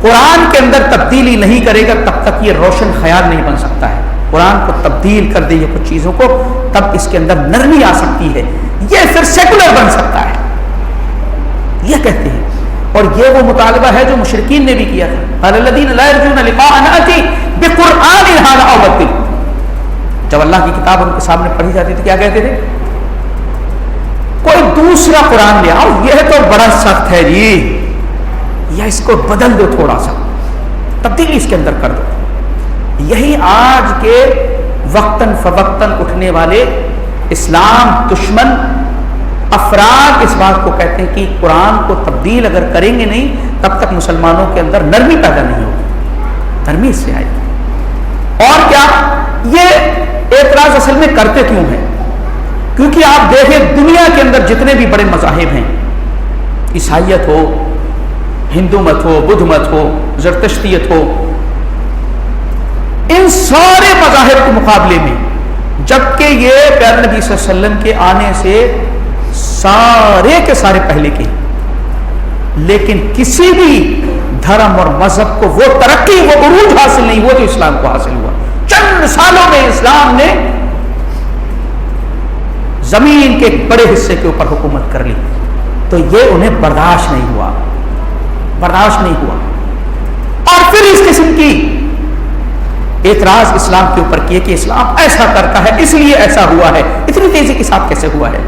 Speaker 1: قرآن کے اندر تبدیلی نہیں کرے گا تب تک یہ روشن خیال نہیں بن سکتا ہے، قرآن کو تبدیل کر دے یہ کچھ چیزوں کو تب اس کے اندر نرمی آ سکتی ہے، یہ پھر سیکولر بن سکتا ہے، یہ کہتے ہیں۔ اور یہ وہ مطالبہ ہے جو مشرکین نے بھی کیا تھا، قال الذین لا یرجون لقاءنا ائتی بقرآن ھذا او بدل۔ جب اللہ کی کتاب ان کے سامنے پڑھی جاتی تھی کیا کہتے تھے؟ کوئی دوسرا قرآن لے آؤ، یہ تو بڑا سخت ہے جی، یا اس کو بدل دو، تھوڑا سا تبدیلی اس کے اندر کر دو۔ یہی آج کے وقتاً فوقتاً اٹھنے والے اسلام دشمن افراد اس بات کو کہتے ہیں کہ قرآن کو تبدیل اگر کریں گے نہیں تب تک مسلمانوں کے اندر نرمی پیدا نہیں ہوگی، نرمی اس سے آئے گی۔ اور کیا یہ اعتراض اصل میں کرتے کیوں ہیں؟ کیونکہ آپ دیکھیں دنیا کے اندر جتنے بھی بڑے مذاہب ہیں، عیسائیت ہو، ہندو مت ہو، بدھ مت ہو، زرتشتیت ہو، ان سارے مذاہب کے مقابلے میں جبکہ یہ پیارے نبی صلی اللہ علیہ وسلم کے آنے سے سارے کے سارے پہلے کے، لیکن کسی بھی دھرم اور مذہب کو وہ ترقی، وہ عروج حاصل نہیں ہوا جو اسلام کو حاصل ہوا۔ چند سالوں میں اسلام نے زمین کے ایک بڑے حصے کے اوپر حکومت کر لی، تو یہ انہیں برداشت نہیں ہوا، برداشت نہیں ہوا، اور پھر اس قسم کی اعتراض اسلام کے اوپر کیے کہ اسلام ایسا کرتا ہے اس لیے ایسا ہوا ہے، اتنی تیزی کے ساتھ کیسے ہوا ہے؟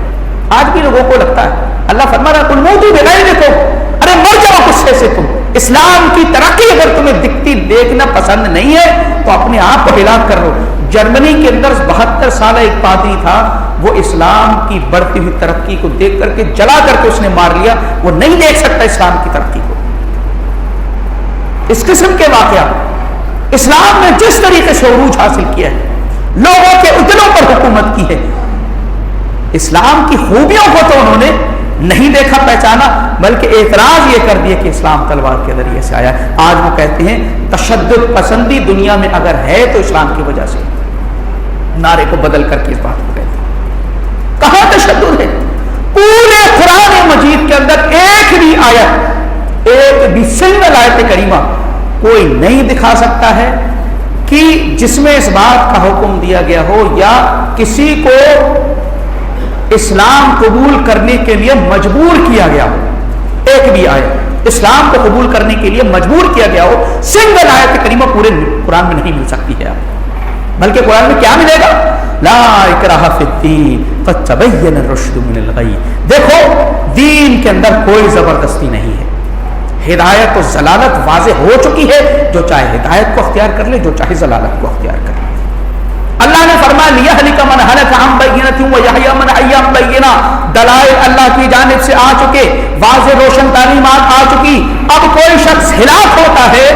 Speaker 1: آج بھی لوگوں کو لگتا ہے، اللہ فرما رہا کل موتوا بغیرکم، ارے مر جاؤ غصے سے تم۔ اسلام کی ترقی اگر تمہیں دکھتی دیکھنا پسند نہیں ہے تو اپنے آپ کو ہلاک کر لو۔ جرمنی کے اندر 72 سالہ ایک پادری تھا، وہ اسلام کی بڑھتی ہوئی ترقی کو دیکھ کر کے جلا کر کے اس نے مار لیا، وہ نہیں دیکھ سکتا اسلام کی ترقی کو۔ اس قسم کے واقعات اسلام نے جس طریقے سے عروج حاصل کیا ہے، لوگوں کے دلوں پر حکومت کی ہے، اسلام کی خوبیوں کو تو انہوں نے نہیں دیکھا پہچانا، بلکہ اعتراض یہ کر دیا کہ اسلام تلوار کے ذریعے سے آیا۔ آج وہ کہتے ہیں تشدد پسندی دنیا میں اگر ہے تو اسلام کی وجہ سے، نعرے کو بدل کر کے اس بات کو کہتے ہیں۔ کہاں تشدد ہے؟ پورے قرآن مجید کے اندر ایک بھی آیت، ایک بھی سنگل آیت کریمہ کوئی نہیں دکھا سکتا ہے کہ جس میں اس بات کا حکم دیا گیا ہو یا کسی کو اسلام قبول کرنے کے لیے مجبور کیا گیا ہو۔ ایک بھی آیت اسلام کو قبول کرنے کے لیے مجبور کیا گیا ہو، سنگل آیت کریمہ پورے قرآن میں نہیں مل سکتی ہے، بلکہ قرآن میں کیا ملے گا؟ لا اکراہ فی الدین قد تبین الرشد من الغی۔ دیکھو دین کے اندر کوئی زبردستی نہیں ہے، ہدایت و ضلالت واضح ہو چکی ہے، جو چاہے ہدایت کو اختیار کر لے، جو چاہے ضلالت کو اختیار کر لے۔ اللہ نے فرمایا لیہلک من ہلک عن بینۃ ویحیی من حی عن بینہ، دلائل اللہ کی جانب سے آ چکے، واضح روشن تعلیمات آ چکی، اب کوئی شخص ہلاک ہوتا ہے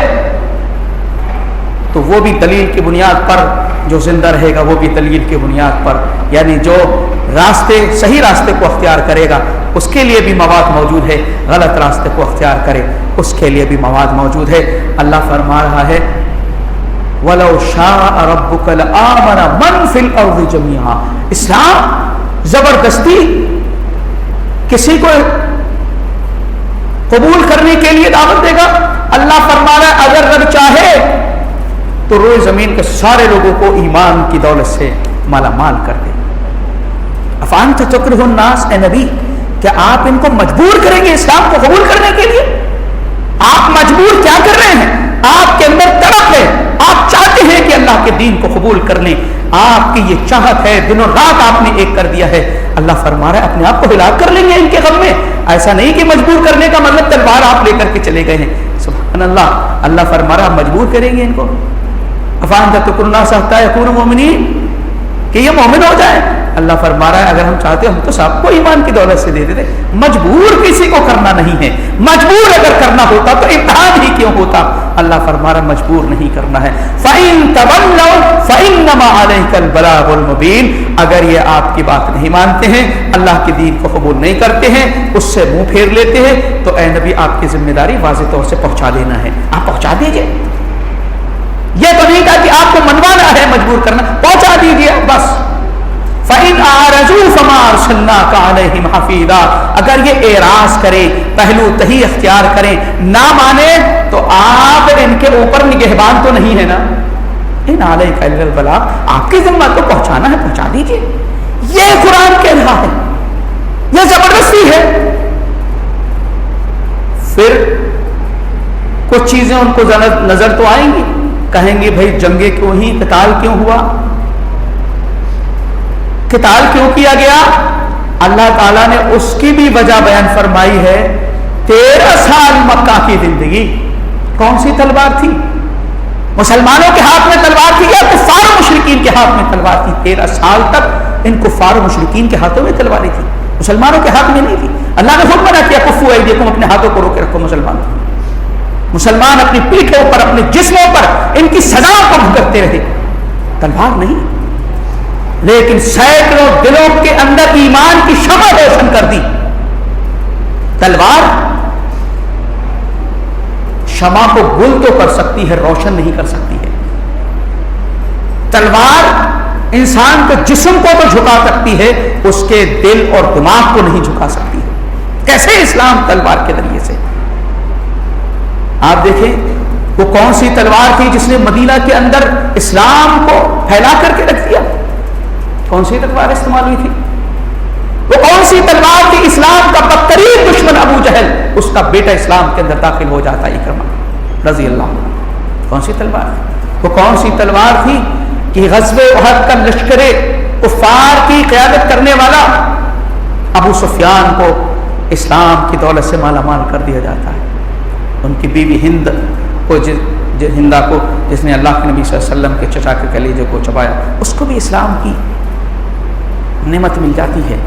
Speaker 1: تو وہ بھی دلیل کی بنیاد پر، جو زندہ رہے گا وہ بھی دلیل کی بنیاد پر، یعنی جو راستے صحیح راستے کو اختیار کرے گا اس کے لیے بھی مواد موجود ہے، غلط راستے کو اختیار کرے اس کے لیے بھی مواد موجود ہے۔ اللہ فرما رہا ہے وَلَوْ شَاءَ رَبُّكَ لَآمَنَ مَنْ فِي الْأَرْضِ جَمِيعًا۔ اسلام زبردستی کسی کو قبول کرنے کے لیے دعوت دے گا؟ اللہ فرما رہا ہے اگر رب چاہے تو روئے زمین کے سارے لوگوں کو ایمان کی دولت سے مالا مال کر دے۔ افانت تکرہ الناس، اے نبی کیا آپ ان کو مجبور کریں گے اسلام کو قبول کرنے کے لیے؟ آپ مجبور کیا کر رہے ہیں؟ آپ کے اندر تڑپ ہے، آپ چاہتے ہیں کہ اللہ کے دین کو قبول کر لیں، آپ کی یہ چاہت ہے، دن و رات آپ نے ایک کر دیا ہے۔ اللہ فرما رہا ہے اپنے آپ کو ہلاک کر لیں گے ان کے غم میں، ایسا نہیں کہ مجبور کرنے کا مطلب تلوار آپ لے کر کے چلے گئے ہیں۔ سبحان اللہ، اللہ فرما رہا مجبور کریں گے ان کو۔ افان تکرہ الناس حتی یکونوا مؤمنین، کہ یہ مومن ہو جائے، اللہ فرما رہا ہے اگر ہم چاہتے ہم تو سب کو ایمان کی دولت سے دے دیتے، مجبور کسی کو کرنا نہیں ہے، مجبور اگر کرنا ہوتا تو امتحان ہی کیوں ہوتا؟ اللہ فرما رہا مجبور نہیں کرنا ہے۔ فَإِن تَوَلَّوْا فَإِنَّمَا عَلَيْكَ الْبَلَاغُ الْمُبِينُ، اگر یہ آپ کی بات نہیں مانتے ہیں، اللہ کے دین کو قبول نہیں کرتے ہیں، اس سے منہ پھیر لیتے ہیں، تو اے نبی آپ کی ذمہ داری واضح طور سے پہنچا دینا ہے، آپ پہنچا دیجئے۔ یہ تو نہیں کہا کہ آپ کو منوانا ہے، مجبور کرنا، پہنچا دیجئے بس۔ فَإِنْ أَعْرَضُوا فَمَا أَرْسَلْنَاكَ عَلَيْهِمْ حَفِيظًا، اگر یہ اعراض کریں، پہلو تہی اختیار کریں، نہ مانے تو آپ ان کے اوپر نگہبان تو نہیں ہے نا۔ ان علیک الا البلاغ، آپ کی ذمہ تو پہنچانا ہے، پہنچا دیجئے۔ یہ قرآن کہہ رہا ہے، یہ زبردستی ہے۔ پھر کچھ چیزیں ان کو نظر تو آئیں گی، کہیں گے بھائی جنگیں کیوں ہی، قتال کیوں ہوا، قتال کیوں کیا گیا؟ اللہ تعالیٰ نے اس کی بھی وجہ بیان فرمائی ہے۔ 13 سال مکہ کی زندگی کون سی تلوار تھی؟ مسلمانوں کے ہاتھ میں تلوار تھی یا کفار و مشرکین کے ہاتھ میں تلوار تھی؟ 13 سال تک ان کفار و مشرکین کے ہاتھوں میں تلواریں تھی، مسلمانوں کے ہاتھ میں نہیں تھی۔ اللہ نے خود منع کیا کفو ایدیکم، اپنے ہاتھوں کو روکے رکھو مسلمانوں۔ مسلمان اپنی پیٹھوں پر، اپنے جسموں پر ان کی سزا کو بھگتتے رہے، تلوار نہیں، لیکن سینکڑوں دلوں کے اندر ایمان کی شمع روشن کر دی۔ تلوار شمع کو گل تو کر سکتی ہے، روشن نہیں کر سکتی ہے۔ تلوار انسان کے جسم کو تو جھکا سکتی ہے، اس کے دل اور دماغ کو نہیں جھکا سکتی ہے۔ کیسے اسلام تلوار کے ذریعے سے؟ آپ دیکھیں وہ کون سی تلوار تھی جس نے مدینہ کے اندر اسلام کو پھیلا کر کے رکھ دیا؟ کون سی تلوار استعمال ہوئی تھی؟ وہ کون سی تلوار تھی؟ اسلام کا بدترین دشمن ابو جہل، اس کا بیٹا اسلام کے اندر داخل ہو جاتا ہے اکرمہ رضی اللہ عنہ۔ کون سی تلوار تھی؟ وہ کون سی تلوار تھی کہ غزوہ احد کا لشکر کفار کی قیادت کرنے والا ابو سفیان کو اسلام کی دولت سے مالا مال کر دیا جاتا ہے۔ ان کی بیوی ہند کو ہندا کو جس نے اللہ کے نبی صلی اللہ علیہ وسلم کے چچا کے کلیجے کو چبایا، اس کو بھی اسلام کی نعمت مل جاتی ہے۔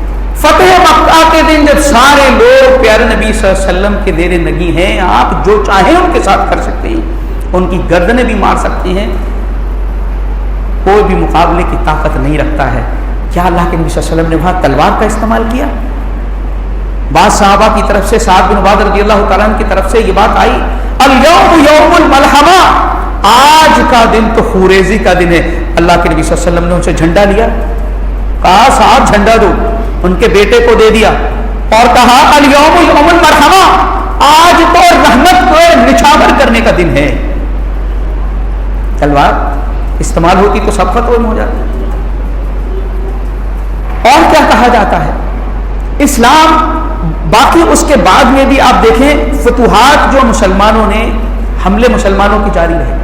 Speaker 1: فتح مکہ کے دن جب سارے لوگ پیارے نبی صلی اللہ علیہ وسلم کے زیر نگی ہیں، آپ جو چاہیں ان کے ساتھ کر سکتے ہیں، ان کی گردنیں بھی مار سکتے ہیں، کوئی بھی مقابلے کی طاقت نہیں رکھتا ہے۔ کیا اللہ کے نبی صلی اللہ علیہ وسلم نے وہاں تلوار کا استعمال کیا؟ بعض صحابہ کی طرف سے، سعد بن عبادہ رضی اللہ تعالیٰ عنہ کی طرف سے یہ بات آئی، الیوم یوم الملحمہ، آج کا دن تو خوریزی کا دن ہے۔ اللہ کے نبی صلی اللہ علیہ وسلم نے ان سے جھنڈا لیا، کہا صاحب جھنڈا دو، ان کے بیٹے کو دے دیا اور کہا الیوم یوم المرحمہ، آج تو رحمت کو نچھاور کرنے کا دن ہے۔ تلوار استعمال ہوتی تو سب فتح ہو جاتا۔ اور کیا کہا جاتا ہے؟ اسلام باقی اس کے بعد میں بھی آپ دیکھیں فتوحات جو مسلمانوں نے، حملے مسلمانوں کی جاری رہے،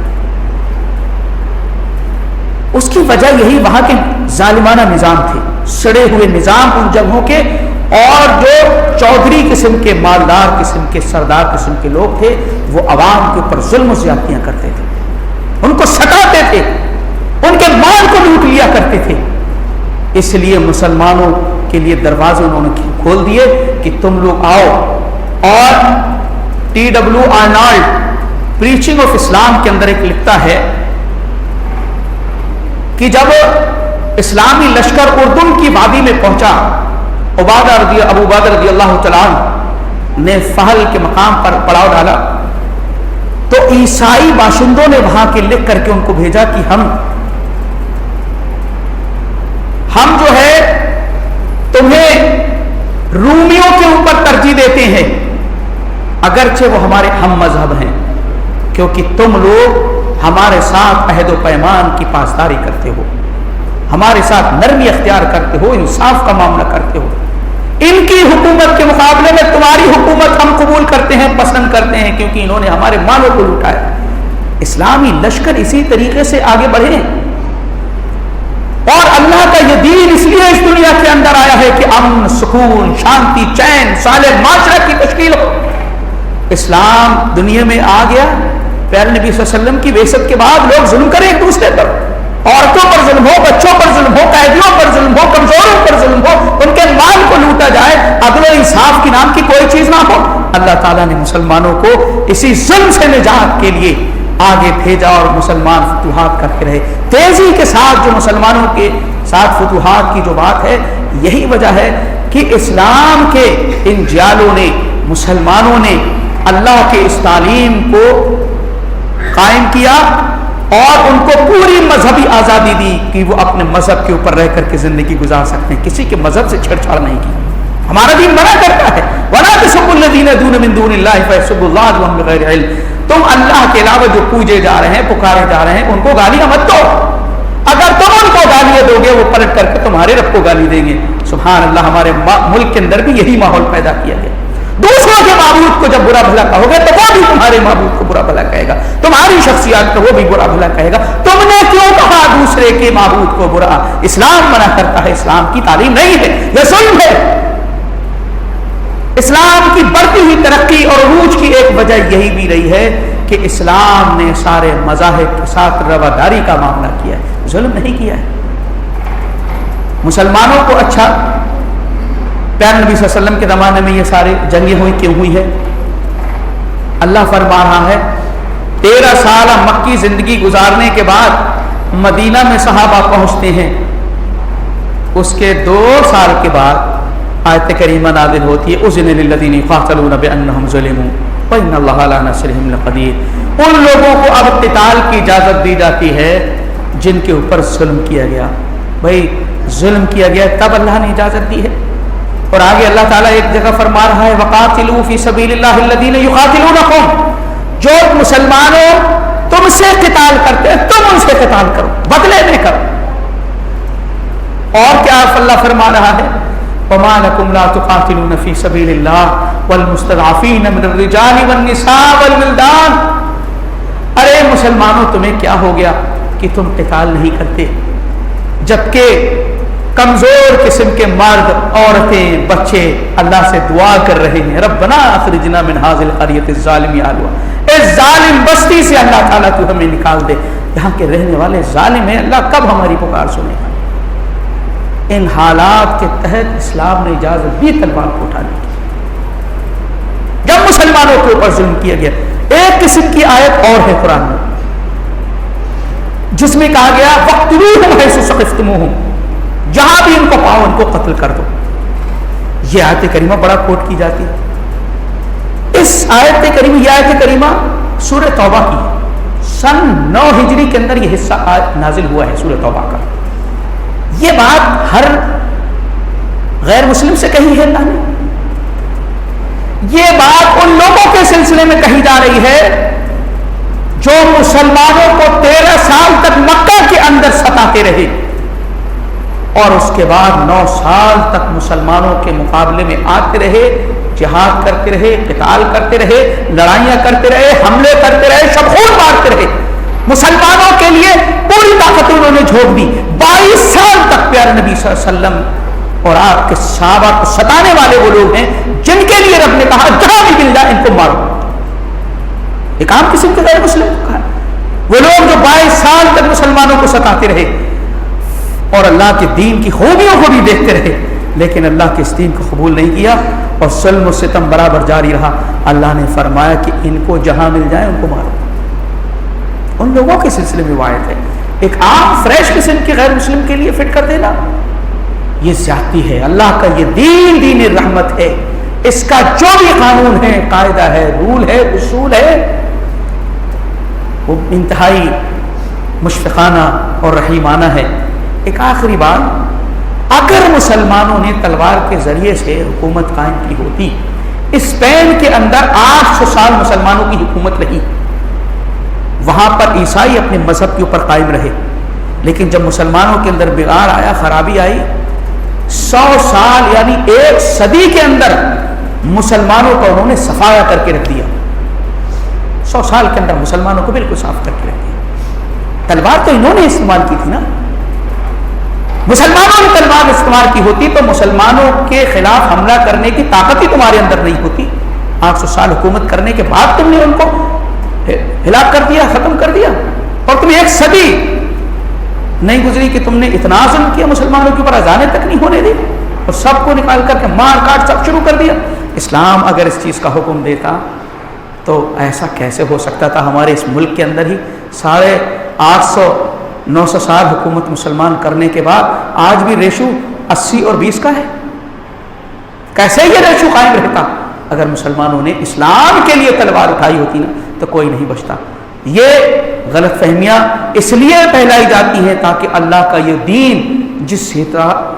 Speaker 1: اس کی وجہ یہی وہاں کے ظالمانہ نظام تھے، سڑے ہوئے نظام ان جگہوں کے، اور جو چودھری قسم کے، مالدار قسم کے، سردار قسم کے لوگ تھے، وہ عوام کے اوپر ظلم و زیادتیاں کرتے تھے، ان کو ستاتے تھے، ان کے مال کو لوٹ لیا کرتے تھے۔ اس لیے مسلمانوں کے لیے دروازے انہوں نے کھول دیے کہ تم لوگ آؤ۔ اور T.W. آرنالڈ پریچنگ آف اسلام کے اندر ایک لکھتا ہے کہ جب اسلامی لشکر اردن کی وادی میں پہنچا، ابو عبادہ رضی اللہ تعالیٰ نے فہل کے مقام پر پڑاؤ ڈالا، تو عیسائی باشندوں نے وہاں کے لکھ کر کے ان کو بھیجا کہ ہم جو ہے تمہیں رومیوں کے اوپر ترجیح دیتے ہیں، اگرچہ وہ ہمارے ہم مذہب ہیں، کیونکہ تم لوگ ہمارے ساتھ عہد و پیمان کی پاسداری کرتے ہو، ہمارے ساتھ نرمی اختیار کرتے ہو، انصاف کا معاملہ کرتے ہو، ان کی حکومت کے مقابلے میں تمہاری حکومت ہم قبول کرتے ہیں، پسند کرتے ہیں، کیونکہ انہوں نے ہمارے مالوں کو لوٹایا۔ اسلامی لشکر اسی طریقے سے آگے بڑھے، اور اللہ کا یہ دین اس لیے اس دنیا کے اندر آیا ہے کہ امن، سکون، شانتی، چین، صالح معاشرہ کی تشکیل ہو۔ اسلام دنیا میں آ گیا، پیارے نبی صلی اللہ علیہ وسلم کی بعثت کے بعد لوگ ظلم کریں ایک دوسرے پر، عورتوں پر ظلم ہو, بچوں پر ظلم ہو, قیدیوں پر ظلم ہو, کمزوروں پر ظلم ہو, ان کے مال کو لوٹا جائے, عدل و انصاف کی نام کی کوئی چیز نہ ہو. اللہ تعالیٰ نے مسلمانوں کو اسی ظلم سے نجات کے لیے آگے بھیجا اور مسلمان فتوحات کرتے رہے. تیزی کے ساتھ جو مسلمانوں کے ساتھ فتوحات کی جو بات ہے, یہی وجہ ہے کہ اسلام کے ان جالوں نے, مسلمانوں نے اللہ کے اس تعلیم کو قائم کیا اور ان کو پوری مذہبی آزادی دی کہ وہ اپنے مذہب کے اوپر رہ کر کے زندگی گزار سکتے ہیں, کسی کے مذہب سے چھیڑ چھاڑ نہیں کی. ہمارا دین منع کرتا ہے وَلَا تَسُبُّوا الَّذِينَ يَدْعُونَ مِن دُونِ اللَّهِ فَيَسُبُّوا اللَّهَ عَدْوًا بِغَيْرِ عِلْمٍ. تم اللہ کے علاوہ جو پوجے جا رہے ہیں, پکارے جا رہے ہیں, ان کو گالیاں مت دو. اگر تم ان کو گالیاں دو گے, وہ پلٹ کر کے تمہارے رب کو گالی دیں گے. سبحان اللہ, ہمارے ملک کے اندر بھی یہی ماحول پیدا کیا گیا. دوسروں کے معبود کو جب برا بھلا کہو گے تو وہ بھی تمہارے معبود کو برا بھلا کہے گا, تمہاری شخصیات کو وہ بھی برا بھلا کہے گا. تم نے کیوں کہا دوسرے کے معبود کو برا؟ اسلام منع کرتا ہے, اسلام کی تعلیم نہیں ہے, یہ ظلم ہے. اسلام کی بڑھتی ہوئی ترقی اور عروج کی ایک وجہ یہی بھی رہی ہے کہ اسلام نے سارے مذاہب کے ساتھ رواداری کا معاملہ کیا ہے, ظلم نہیں کیا ہے. مسلمانوں کو اچھا, پیارے نبی صلی اللہ علیہ وسلم کے زمانے میں یہ سارے جنگیں ہوئی کیوں ہوئی ہے؟ اللہ فرما رہا ہے 13 سال مکی زندگی گزارنے کے بعد مدینہ میں صحابہ پہنچتے ہیں. اس کے 2 سال کے بعد آیت کریمہ نازل ہوتی ہے اذن للذین یقاتلون بانہم ظلموا وان اللہ علی نصرہم لقدیر. ان لوگوں کو اب قتال کی اجازت دی جاتی ہے جن کے اوپر ظلم کیا گیا. بھائی ظلم کیا گیا تب اللہ نے اجازت دی ہے. اور آگے اللہ تعالیٰ ایک جگہ فرما رہا ہے وقاتلوا فی سبیل اللہ الذین یقاتلونکم. جو مسلمانوں تم سے قتال کرتے ہیں تم ان سے قتال کرو, بدلے میں کرو. اور کیا اللہ فرما رہا ہے وما لکم لا تقاتلون فی سبیل اللہ والمستضعفین من الرجال والنساء والولدان. ارے مسلمانوں تمہیں کیا ہو گیا کہ تم قتال نہیں کرتے جبکہ کمزور قسم کے مرد, عورتیں, بچے اللہ سے دعا کر رہے ہیں ربنا اخرجنا من هذه القرية الظالم اهلها, اس ظالم بستی سے اللہ تعالیٰ تو ہمیں نکال دے, یہاں کے رہنے والے ظالم ہیں, اللہ کب ہماری پکار سنے گا. ان حالات کے تحت اسلام نے اجازت دی تلوار کو اٹھانے کی. جب مسلمانوں کے اوپر ظلم کیا گیا, ایک قسم کی آیت اور ہے قرآن میں جس میں کہا گیا وَاقْتُلُوهُمْ حَيْثُ ثَقَفْتُمُوهُمْ, جہاں بھی ان کو پاؤ ان کو قتل کر دو. یہ آیت کریمہ بڑا کوٹ کی جاتی ہے. اس آیت کریمہ, یہ آیت کریمہ سورہ توبہ کی ہے. سن 9 ہجری کے اندر یہ حصہ نازل ہوا ہے سورہ توبہ کا. یہ بات ہر غیر مسلم سے کہی ہے اللہ نے. یہ بات ان لوگوں کے سلسلے میں کہی جا رہی ہے جو مسلمانوں کو 13 سال تک مکہ کے اندر ستاتے رہے اور اس کے بعد 9 سال تک مسلمانوں کے مقابلے میں آتے رہے, جہاد کرتے رہے, قتال کرتے رہے, لڑائیاں کرتے رہے, حملے کرتے رہے, سب خون مارتے رہے. مسلمانوں کے لیے پوری طاقت انہوں نے جھونک دی. 22 سال تک پیارے نبی صلی اللہ علیہ وسلم اور آپ کے صحابہ کو ستانے والے وہ لوگ ہیں جن کے لیے رب نے کہا جہاں بھی مل جائے ان کو مارو. ایک عام قسم کے غیر مسلم کو کہا, وہ لوگ جو 22 سال تک مسلمانوں کو ستاتے رہے اور اللہ کے دین کی خوبیوں کو بھی دیکھتے رہے, لیکن اللہ کے اس دین کو قبول نہیں کیا اور ظلم و ستم برابر جاری رہا. اللہ نے فرمایا کہ ان کو جہاں مل جائے ان کو مارو. ان لوگوں کے سلسلے میں وعید ہے. ایک عام فریش قسم کے غیر مسلم کے لیے فٹ کر دینا یہ زیادتی ہے. اللہ کا یہ دین دین رحمت ہے. اس کا جو بھی قانون ہے, قاعدہ ہے, رول ہے, اصول ہے, وہ انتہائی مشفقانہ اور رحیمانہ ہے. ایک آخری بات, اگر مسلمانوں نے تلوار کے ذریعے سے حکومت قائم کی ہوتی, اسپین کے اندر 800 سال مسلمانوں کی حکومت رہی, وہاں پر عیسائی اپنے مذہب کے اوپر قائم رہے, لیکن جب مسلمانوں کے اندر بگاڑ آیا, خرابی آئی, 100 سال یعنی 1 صدی کے اندر مسلمانوں کا انہوں نے صفایا کر کے رکھ دیا. 100 سال کے اندر مسلمانوں کو بالکل صاف کر کے رکھ دیا. تلوار تو انہوں نے استعمال کی تھی نا. مسلمانوں نے تلوار استعمال کی ہوتی تو مسلمانوں کے خلاف حملہ کرنے کی طاقت ہی تمہارے اندر نہیں ہوتی. 800 سال حکومت کرنے کے بعد تم نے ان کو ہلاک کر دیا, ختم کر دیا, اور تم 1 صدی نہیں گزری کہ تم نے اتنا ظلم کیا مسلمانوں کے اوپر، اذانیں تک نہیں ہونے دی اور سب کو نکال کر کے مار کاٹ سب شروع کر دیا۔ اسلام اگر اس چیز کا حکم دیتا تو ایسا کیسے ہو سکتا تھا؟ ہمارے اس ملک کے اندر ہی 850-900 سال حکومت مسلمان کرنے کے بعد آج بھی ریشو 80 اور 20 کا ہے۔ کیسے یہ ریشو قائم رہتا؟ اگر مسلمانوں نے اسلام کے لیے تلوار اٹھائی ہوتی نا تو کوئی نہیں بچتا۔ یہ غلط فہمیاں اس لیے پھیلائی جاتی ہیں تاکہ اللہ کا یہ دین جس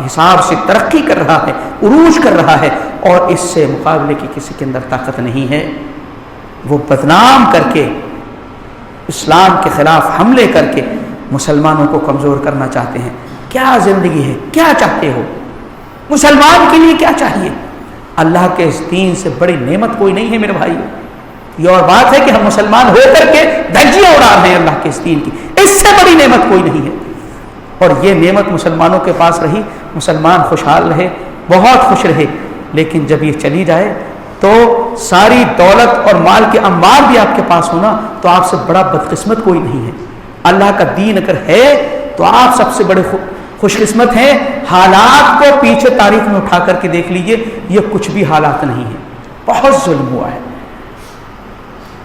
Speaker 1: حساب سے ترقی کر رہا ہے، عروج کر رہا ہے، اور اس سے مقابلے کی کسی کے اندر طاقت نہیں ہے، وہ بدنام کر کے اسلام کے خلاف حملے کر کے مسلمانوں کو کمزور کرنا چاہتے ہیں۔ کیا زندگی ہے؟ کیا چاہتے ہو؟ مسلمان کے لیے کیا چاہیے؟ اللہ کے اس دین سے بڑی نعمت کوئی نہیں ہے میرے بھائی۔ یہ اور بات ہے کہ ہم مسلمان ہو کر کے دھجیاں اڑا رہے ہیں اللہ کے اس دین کی، اس سے بڑی نعمت کوئی نہیں ہے۔ اور یہ نعمت مسلمانوں کے پاس رہی، مسلمان خوشحال رہے، بہت خوش رہے، لیکن جب یہ چلی جائے تو ساری دولت اور مال کے انبار بھی آپ کے پاس ہونا تو آپ سے بڑا بدقسمت کوئی نہیں ہے۔ اللہ کا دین اگر ہے تو آپ سب سے بڑے خوش قسمت ہیں۔ حالات کو پیچھے تاریخ میں اٹھا کر کے دیکھ لیجئے، یہ کچھ بھی حالات نہیں ہیں، بہت ظلم ہوا ہے۔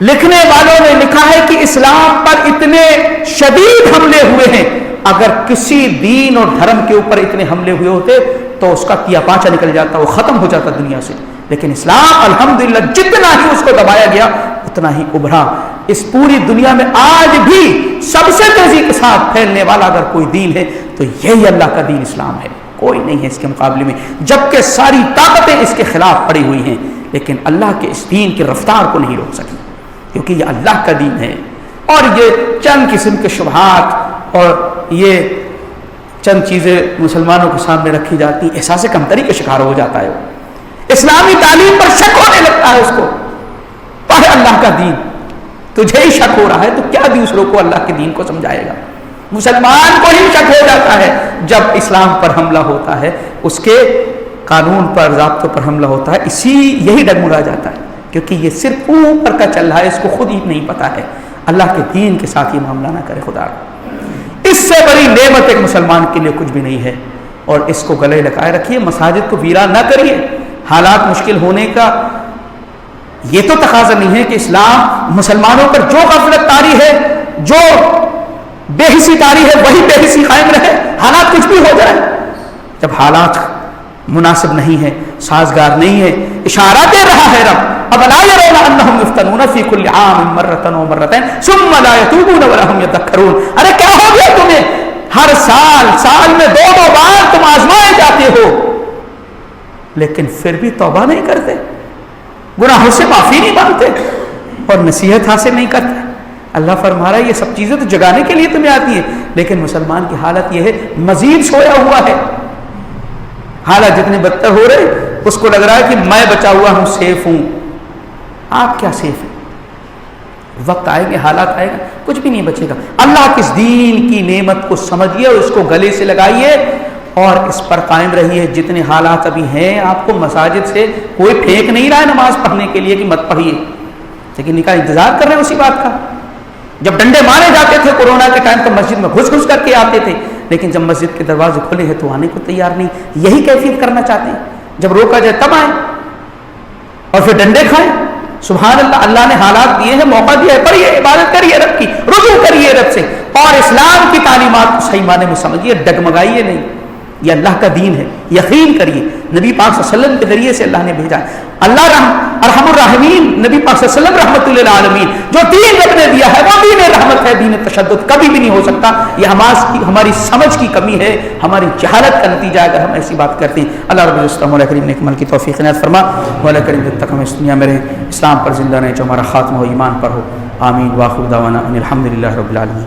Speaker 1: لکھنے والوں نے لکھا ہے کہ اسلام پر اتنے شدید حملے ہوئے ہیں، اگر کسی دین اور دھرم کے اوپر اتنے حملے ہوئے ہوتے تو اس کا کیا پانچا نکل جاتا، وہ ختم ہو جاتا دنیا سے۔ لیکن اسلام الحمدللہ جتنا ہی اس کو دبایا گیا اتنا ہی ابھرا۔ اس پوری دنیا میں آج بھی سب سے تیزی کے ساتھ پھیلنے والا اگر کوئی دین ہے تو یہی اللہ کا دین اسلام ہے، کوئی نہیں ہے اس کے مقابلے میں، جبکہ ساری طاقتیں اس کے خلاف پڑی ہوئی ہیں، لیکن اللہ کے اس دین کی رفتار کو نہیں روک سکی، کیونکہ یہ اللہ کا دین ہے۔ اور یہ چند قسم کے شبہات اور یہ چند چیزیں مسلمانوں کے سامنے رکھی جاتی ہیں، احساس کمتری کا شکار ہو جاتا ہے وہ، اسلامی تعلیم پر شک ہونے لگتا ہے اس کو۔ پڑھ اللہ کا دین، تجھے ہی شک ہو رہا ہے تو کیا دوسروں کو اللہ کے دین کو سمجھائے گا؟ مسلمان کو ہی شک ہو جاتا ہے جب اسلام پر حملہ ہوتا ہے، اس کے قانون پر، ضابطوں پر حملہ ہوتا ہے، یہی ڈگمگا جاتا ہے، کیونکہ یہ صرف اوپر کا چل رہا ہے، اس کو خود ہی نہیں پتا ہے۔ اللہ کے دین کے ساتھ یہ معاملہ نہ کرے خدا، اس سے بڑی نعمت ایک مسلمان کے لیے کچھ بھی نہیں ہے، اور اس کو گلے لگائے رکھیے، مساجد کو ویران نہ کریے۔ حالات مشکل ہونے کا یہ تو تقاضا نہیں ہے کہ اسلام مسلمانوں پر جو غفلت طاری ہے، جو بے حسی طاری ہے، وہی بے حسی قائم رہے، حالات کچھ بھی ہو جائے۔ جب حالات مناسب نہیں ہے، سازگار نہیں ہے، اشارہ دے رہا ہے رب، افلا يرون انهم يفتنون في كل عام مرة او مرتين ثم لا يتوبون ولا هم يذكرون۔ ارے کیا ہو گیا تمہیں؟ ہر سال میں 2 بار تم آزمائے جاتے ہو، لیکن پھر بھی توبہ نہیں کرتے، گناہوں سے معافی نہیں مانگتے اور نصیحت حاصل نہیں کرتے۔ اللہ فرما رہا ہے یہ سب چیزیں تو جگانے کے لیے تمہیں آتی ہیں، لیکن مسلمان کی حالت یہ ہے مزید سویا ہوا ہے۔ حالات جتنے بدتر ہو رہے اس کو لگ رہا ہے کہ میں بچا ہوا ہوں، سیف ہوں۔ آپ کیا سیف ہیں؟ وقت آئے گا، حالات آئے گا، کچھ بھی نہیں بچے گا۔ اللہ کے اس دین کی نعمت کو سمجھیے اور اس کو گلے سے لگائیے اور اس پر قائم رہیے۔ جتنے حالات ابھی ہیں، آپ کو مساجد سے کوئی پھینک نہیں رہا ہے نماز پڑھنے کے لیے کہ مت پڑھیے، لیکن ان کا انتظار کر رہے ہیں اسی بات کا۔ جب ڈنڈے مارے جاتے تھے کورونا کے ٹائم تو مسجد میں گھس گھس کر کے آتے تھے، لیکن جب مسجد کے دروازے کھلے ہیں تو آنے کو تیار نہیں۔ یہی کیفیت کرنا چاہتے ہیں، جب روکا جائے تب آئیں اور پھر ڈنڈے کھائیں۔ سبحان اللہ، اللہ نے حالات دیے ہیں، موقع دیا ہے، پڑھیے، عبادت کریے رب کی، رجوع کریے رب سے، اور اسلام کی تعلیمات کو صحیح معنی میں سمجھیے، ڈگمگائیے نہیں۔ یہ اللہ کا دین ہے، یقین کریے، نبی پاک صلی اللہ علیہ وسلم کے ذریعے سے اللہ نے بھیجا ہے۔ اللہ ارحم الراحمین، نبی پاک صلی اللہ علیہ وسلم رحمت للعالمین، جو دین رب نے دیا ہے وہ دین رحمت ہے، دین تشدد کبھی بھی نہیں ہو سکتا۔ یہ ہماری سمجھ کی کمی ہے، ہماری جہالت کا نتیجہ اگر ہم ایسی بات کرتے ہیں۔ اللہ رب العزت مولا کریم نے عمل کی توفیق عنایت فرما، مولا کریم جب تک ہم اس دنیا میں رہیں اسلام پر زندہ رہیں، جو ہمارا خاتمہ ہو ایمان پر ہو۔ آمین۔ واخر دعوانا ان الحمد للہ رب العالمین۔